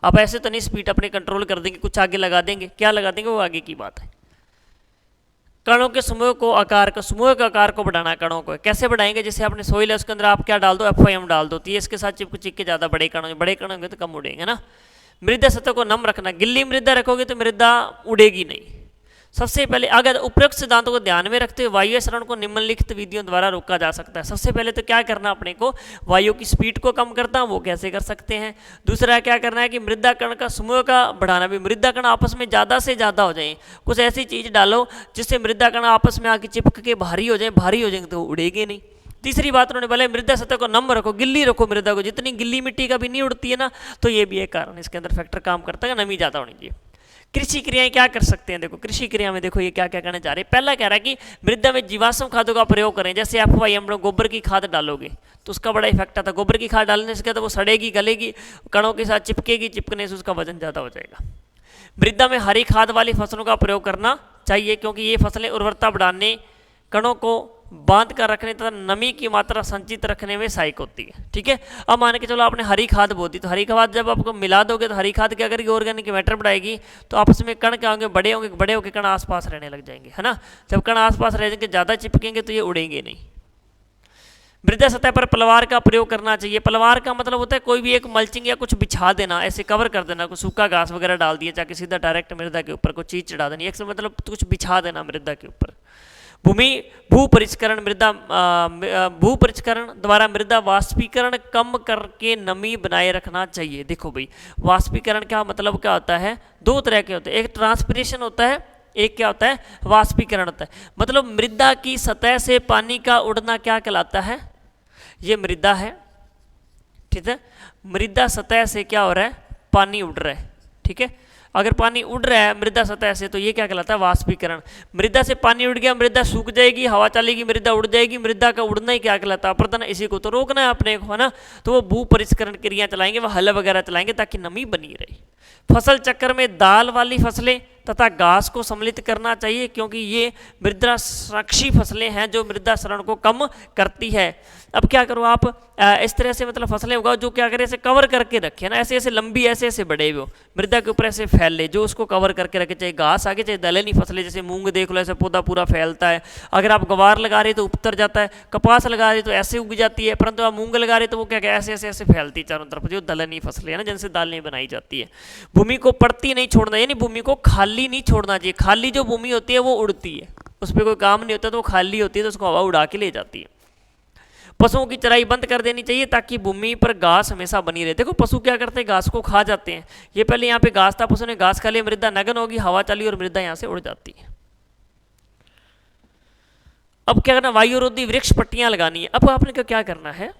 Speaker 1: अब ऐसे तो नहीं स्पीड अपने कंट्रोल कर देंगे, कुछ आगे लगा देंगे, क्या लगा देंगे वो आगे की बात है। कणों के समूह को आकार का, समूह के आकार को बढ़ाना। कणों को कैसे बढ़ाएंगे, जैसे आपने सोइल है उसके अंदर आप क्या डाल दो, FOM डाल दो, तो ये इसके साथ चिपक के ज़्यादा बड़े कण होंगे तो कम उड़ेंगे ना। मृदा सतह को नम रखना, गिल्ली मृदा रखोगे तो मृदा उड़ेगी नहीं। सबसे पहले अगर उपरोक्त सिद्धांतों को ध्यान में रखते हुए वायु क्षरण को निम्नलिखित विधियों द्वारा रोका जा सकता है। सबसे पहले तो क्या करना, अपने को वायु की स्पीड को कम करना, वो कैसे कर सकते हैं। दूसरा क्या करना है कि मृदा कण का समूह का बढ़ाना, भी मृदा कण आपस में ज़्यादा से ज़्यादा हो जाए। कुछ ऐसी चीज़ डालो जिससे मृदा कण आपस में आके चिपक के भारी हो जाए, भारी हो जाएंगे तो उड़ेगे नहीं। तीसरी बात उन्होंने बोला मृदा सतह को नम रखो, गिल्ली रखो मृदा को, जितनी गिल्ली मिट्टी का भी नहीं उड़ती है ना, तो ये भी एक कारण इसके अंदर फैक्टर काम करता है, नमी ज़्यादा होनी चाहिए। कृषि क्रियाएं क्या कर सकते हैं, देखो कृषि क्रिया में देखो ये क्या क्या करने जा रहे हैं। पहला कह रहा है कि मृदा में जीवाश्म खादों का प्रयोग करें, जैसे FOM गोबर की खाद डालोगे तो उसका बड़ा इफेक्ट आता है। गोबर की खाद डालने से क्या तो वो सड़ेगी, गलेगी, कणों के साथ चिपकेगी, चिपकने से उसका वजन ज़्यादा हो जाएगा। मृदा में हरी खाद वाली फसलों का प्रयोग करना चाहिए, क्योंकि ये फसलें उर्वरता बढ़ाने, कणों को बांध कर रखने तथा नमी की मात्रा संचित रखने में सहायक होती है। ठीक है, अब मान के चलो आपने हरी खाद बो दी, तो हरी खाद जब आपको मिला दोगे तो हरी खाद क्या करेगी, ऑर्गेनिक मैटर बढ़ाएगी, तो आपस में कण क्या होंगे, बड़े होंगे, बड़े होकर कण आसपास रहने लग जाएंगे, है ना। जब कण आसपास रहेंगे ज़्यादा चिपकेंगे तो ये उड़ेंगे नहीं। मृदा सतह पर पलवार का प्रयोग करना चाहिए। पलवार का मतलब होता है कोई भी एक मल्चिंग या कुछ बिछा देना, ऐसे कवर कर देना, कुछ सूखा घास वगैरह डाल दिया, चाहे सीधा डायरेक्ट मृदा के ऊपर कोई चीज़ चढ़ा देनी, एक मतलब कुछ बिछा देना मृदा के ऊपर। भू परिष्करण, मृदा भू परिष्करण द्वारा मृदा वाष्पीकरण कम करके नमी बनाए रखना चाहिए। देखो भाई वाष्पीकरण क्या मतलब क्या होता है, दो तरह के होते हैं, एक ट्रांसपिरेशन होता है, एक क्या होता है वाष्पीकरण होता है। मतलब मृदा की सतह से पानी का उड़ना क्या कहलाता है, ये मृदा है, ठीक है, मृदा सतह से क्या हो रहा है, पानी उड़ रहा है। ठीक है, अगर पानी उड़ रहा है मृदा सतह से तो ये क्या कहलाता है वाष्पीकरण। मृदा से पानी उड़ गया, मृदा सूख जाएगी, हवा चलेगी, मृदा उड़ जाएगी, मृदा का उड़ना ही क्या कहलाता है अपरदन। इसी को तो रोकना है अपने को, है ना। तो वो भू परिष्करण क्रिया चलाएंगे, वो हल वगैरह चलाएंगे ताकि नमी बनी रहे। फसल चक्र में दाल वाली फसलें तथा घास को सम्मिलित करना चाहिए, क्योंकि ये मृदा संरक्षी फसलें हैं जो मृदा क्षरण को कम करती है। अब क्या करो आप इस तरह से मतलब फसलें उगाओ जो क्या करे, ऐसे कवर करके रखे ना, ऐसे ऐसे लंबी ऐसे ऐसे बढ़े हुए मृदा के ऊपर ऐसे फैले, जो उसको कवर करके रखे, चाहे घास आगे चाहे दलहनी फसलें, जैसे मूंग देख लो ऐसे पौधा पूरा फैलता है। अगर आप गवार लगा रहे तो उतर जाता है, कपास लगा रहे तो ऐसे उग जाती है, परंतु आप मूंग लगा रहे तो वो क्या ऐसे ऐसे ऐसे फैलती है चारों तरफ, जो दलहनी फसलें है ना, जिनसे दालें बनाई जाती है। भूमि को पड़ती नहीं छोड़ना, यानी भूमि को खाली नहीं छोड़ना चाहिए। खाली जो भूमि होती है वो उड़ती है, उस पर कोई काम नहीं होता, तो वो खाली होती है तो उसको हवा उड़ा के ले जाती है। पशुओं की चराई बंद कर देनी चाहिए ताकि भूमि पर घास हमेशा बनी रहे। देखो पशु क्या करते हैं, घास को खा जाते हैं। ये पहले यहाँ पे घास था, पशु ने घास खा लिया, मृदा नगन होगी, हवा चली और मृदा यहाँ से उड़ जाती है। अब क्या करना, वायुरोधी वृक्ष पट्टियां लगानी है। अब आपने क्या करना है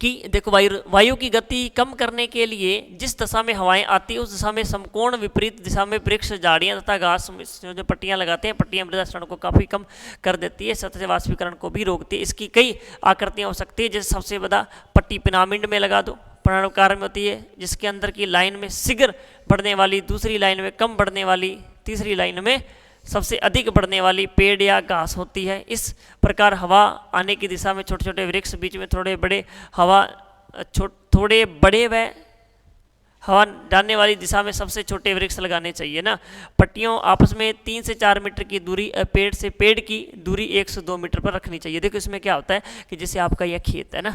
Speaker 1: कि देखो वायु की गति कम करने के लिए जिस दिशा में हवाएं आती है उस दिशा में समकोण विपरीत दिशा में वृक्ष, झाड़ियां तथा घास जो पट्टियां लगाते हैं, पट्टियां मृदा क्षरण को काफ़ी कम कर देती है, सतह वाष्पीकरण को भी रोकती है। इसकी कई आकृतियां हो सकती है, जैसे सबसे बड़ा पट्टी पिरामिड में लगा दो, पर्णाकार में होती है, जिसके अंदर की लाइन में शीघ्र बढ़ने वाली, दूसरी लाइन में कम बढ़ने वाली, तीसरी लाइन में सबसे अधिक बढ़ने वाली पेड़ या घास होती है। इस प्रकार हवा आने की दिशा में छोटे छोटे वृक्ष, बीच में थोड़े बड़े थोड़े बड़े व हवा डालने वाली दिशा में सबसे छोटे वृक्ष लगाने चाहिए ना। पट्टियों आपस में 3 से 4 मीटर की दूरी, पेड़ से पेड़ की दूरी 1 से 2 मीटर पर रखनी चाहिए। देखो इसमें क्या होता है कि जैसे आपका यह खेत है ना,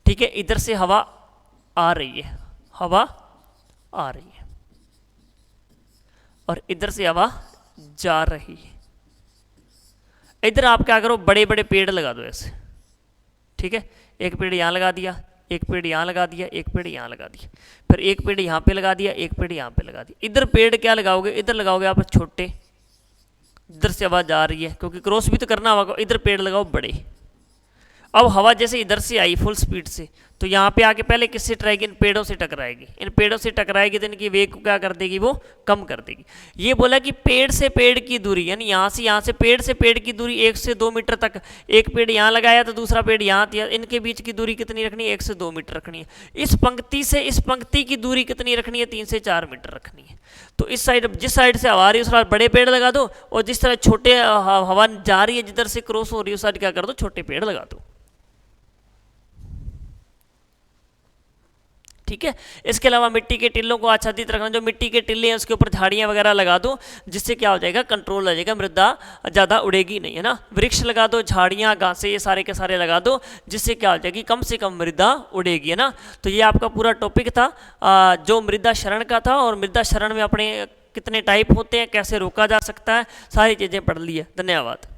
Speaker 1: ठीक है, इधर से हवा आ रही है, हवा आ रही है, और इधर से हवा जा रही है। इधर आप क्या करो, बड़े बड़े पेड़ लगा दो ऐसे, ठीक है, एक पेड़ यहाँ लगा दिया, एक पेड़ यहाँ लगा दिया, एक पेड़ यहाँ लगा दिया, फिर एक पेड़ यहाँ पे लगा दिया, एक पेड़ यहाँ पे लगा दिया। इधर पेड़ क्या लगाओगे, इधर लगाओगे आप छोटे, इधर से हवा जा रही है क्योंकि क्रॉस भी तो करना होगा, इधर पेड़ लगाओ बड़े। अब हवा जैसे इधर से आई फुल स्पीड से, तो यहाँ पे आके पहले किससे टकराएगी, इन पेड़ों से टकराएगी। इन पेड़ों से टकराएगी तो इनकी वेग को क्या कर देगी, वो कम कर देगी। ये बोला कि पेड़ से पेड़ की दूरी, यानी यहाँ से पेड़ से पेड़ की दूरी 1 से 2 मीटर तक। एक पेड़ यहाँ लगाया तो दूसरा पेड़ यहाँ दिया, इनके बीच की दूरी कितनी रखनी है, 1 से 2 मीटर रखनी है। इस पंक्ति से इस पंक्ति की दूरी कितनी रखनी है, 3 से 4 मीटर रखनी है। तो इस साइड, जिस साइड से हवा आ रही है उस साइड बड़े पेड़ लगा दो, और जिस तरह छोटे हवा जा रही है जिधर से क्रॉस हो रही है उस साइड क्या कर दो, छोटे पेड़ लगा दो। ठीक है। इसके अलावा मिट्टी के टिल्लों को आच्छादित रखना, जो मिट्टी के टिल्ले हैं उसके ऊपर झाड़ियाँ वगैरह लगा दो, जिससे क्या हो जाएगा, कंट्रोल आ जाएगा, मृदा ज़्यादा उड़ेगी नहीं, है ना। वृक्ष लगा दो, झाड़ियाँ घासें ये सारे के सारे लगा दो, जिससे क्या हो जाएगी, कम से कम मृदा उड़ेगी, है ना। तो ये आपका पूरा टॉपिक था जो मृदा क्षरण का था, और मृदा क्षरण में अपने कितने टाइप होते हैं, कैसे रोका जा सकता है, सारी चीज़ें पढ़ ली है। धन्यवाद।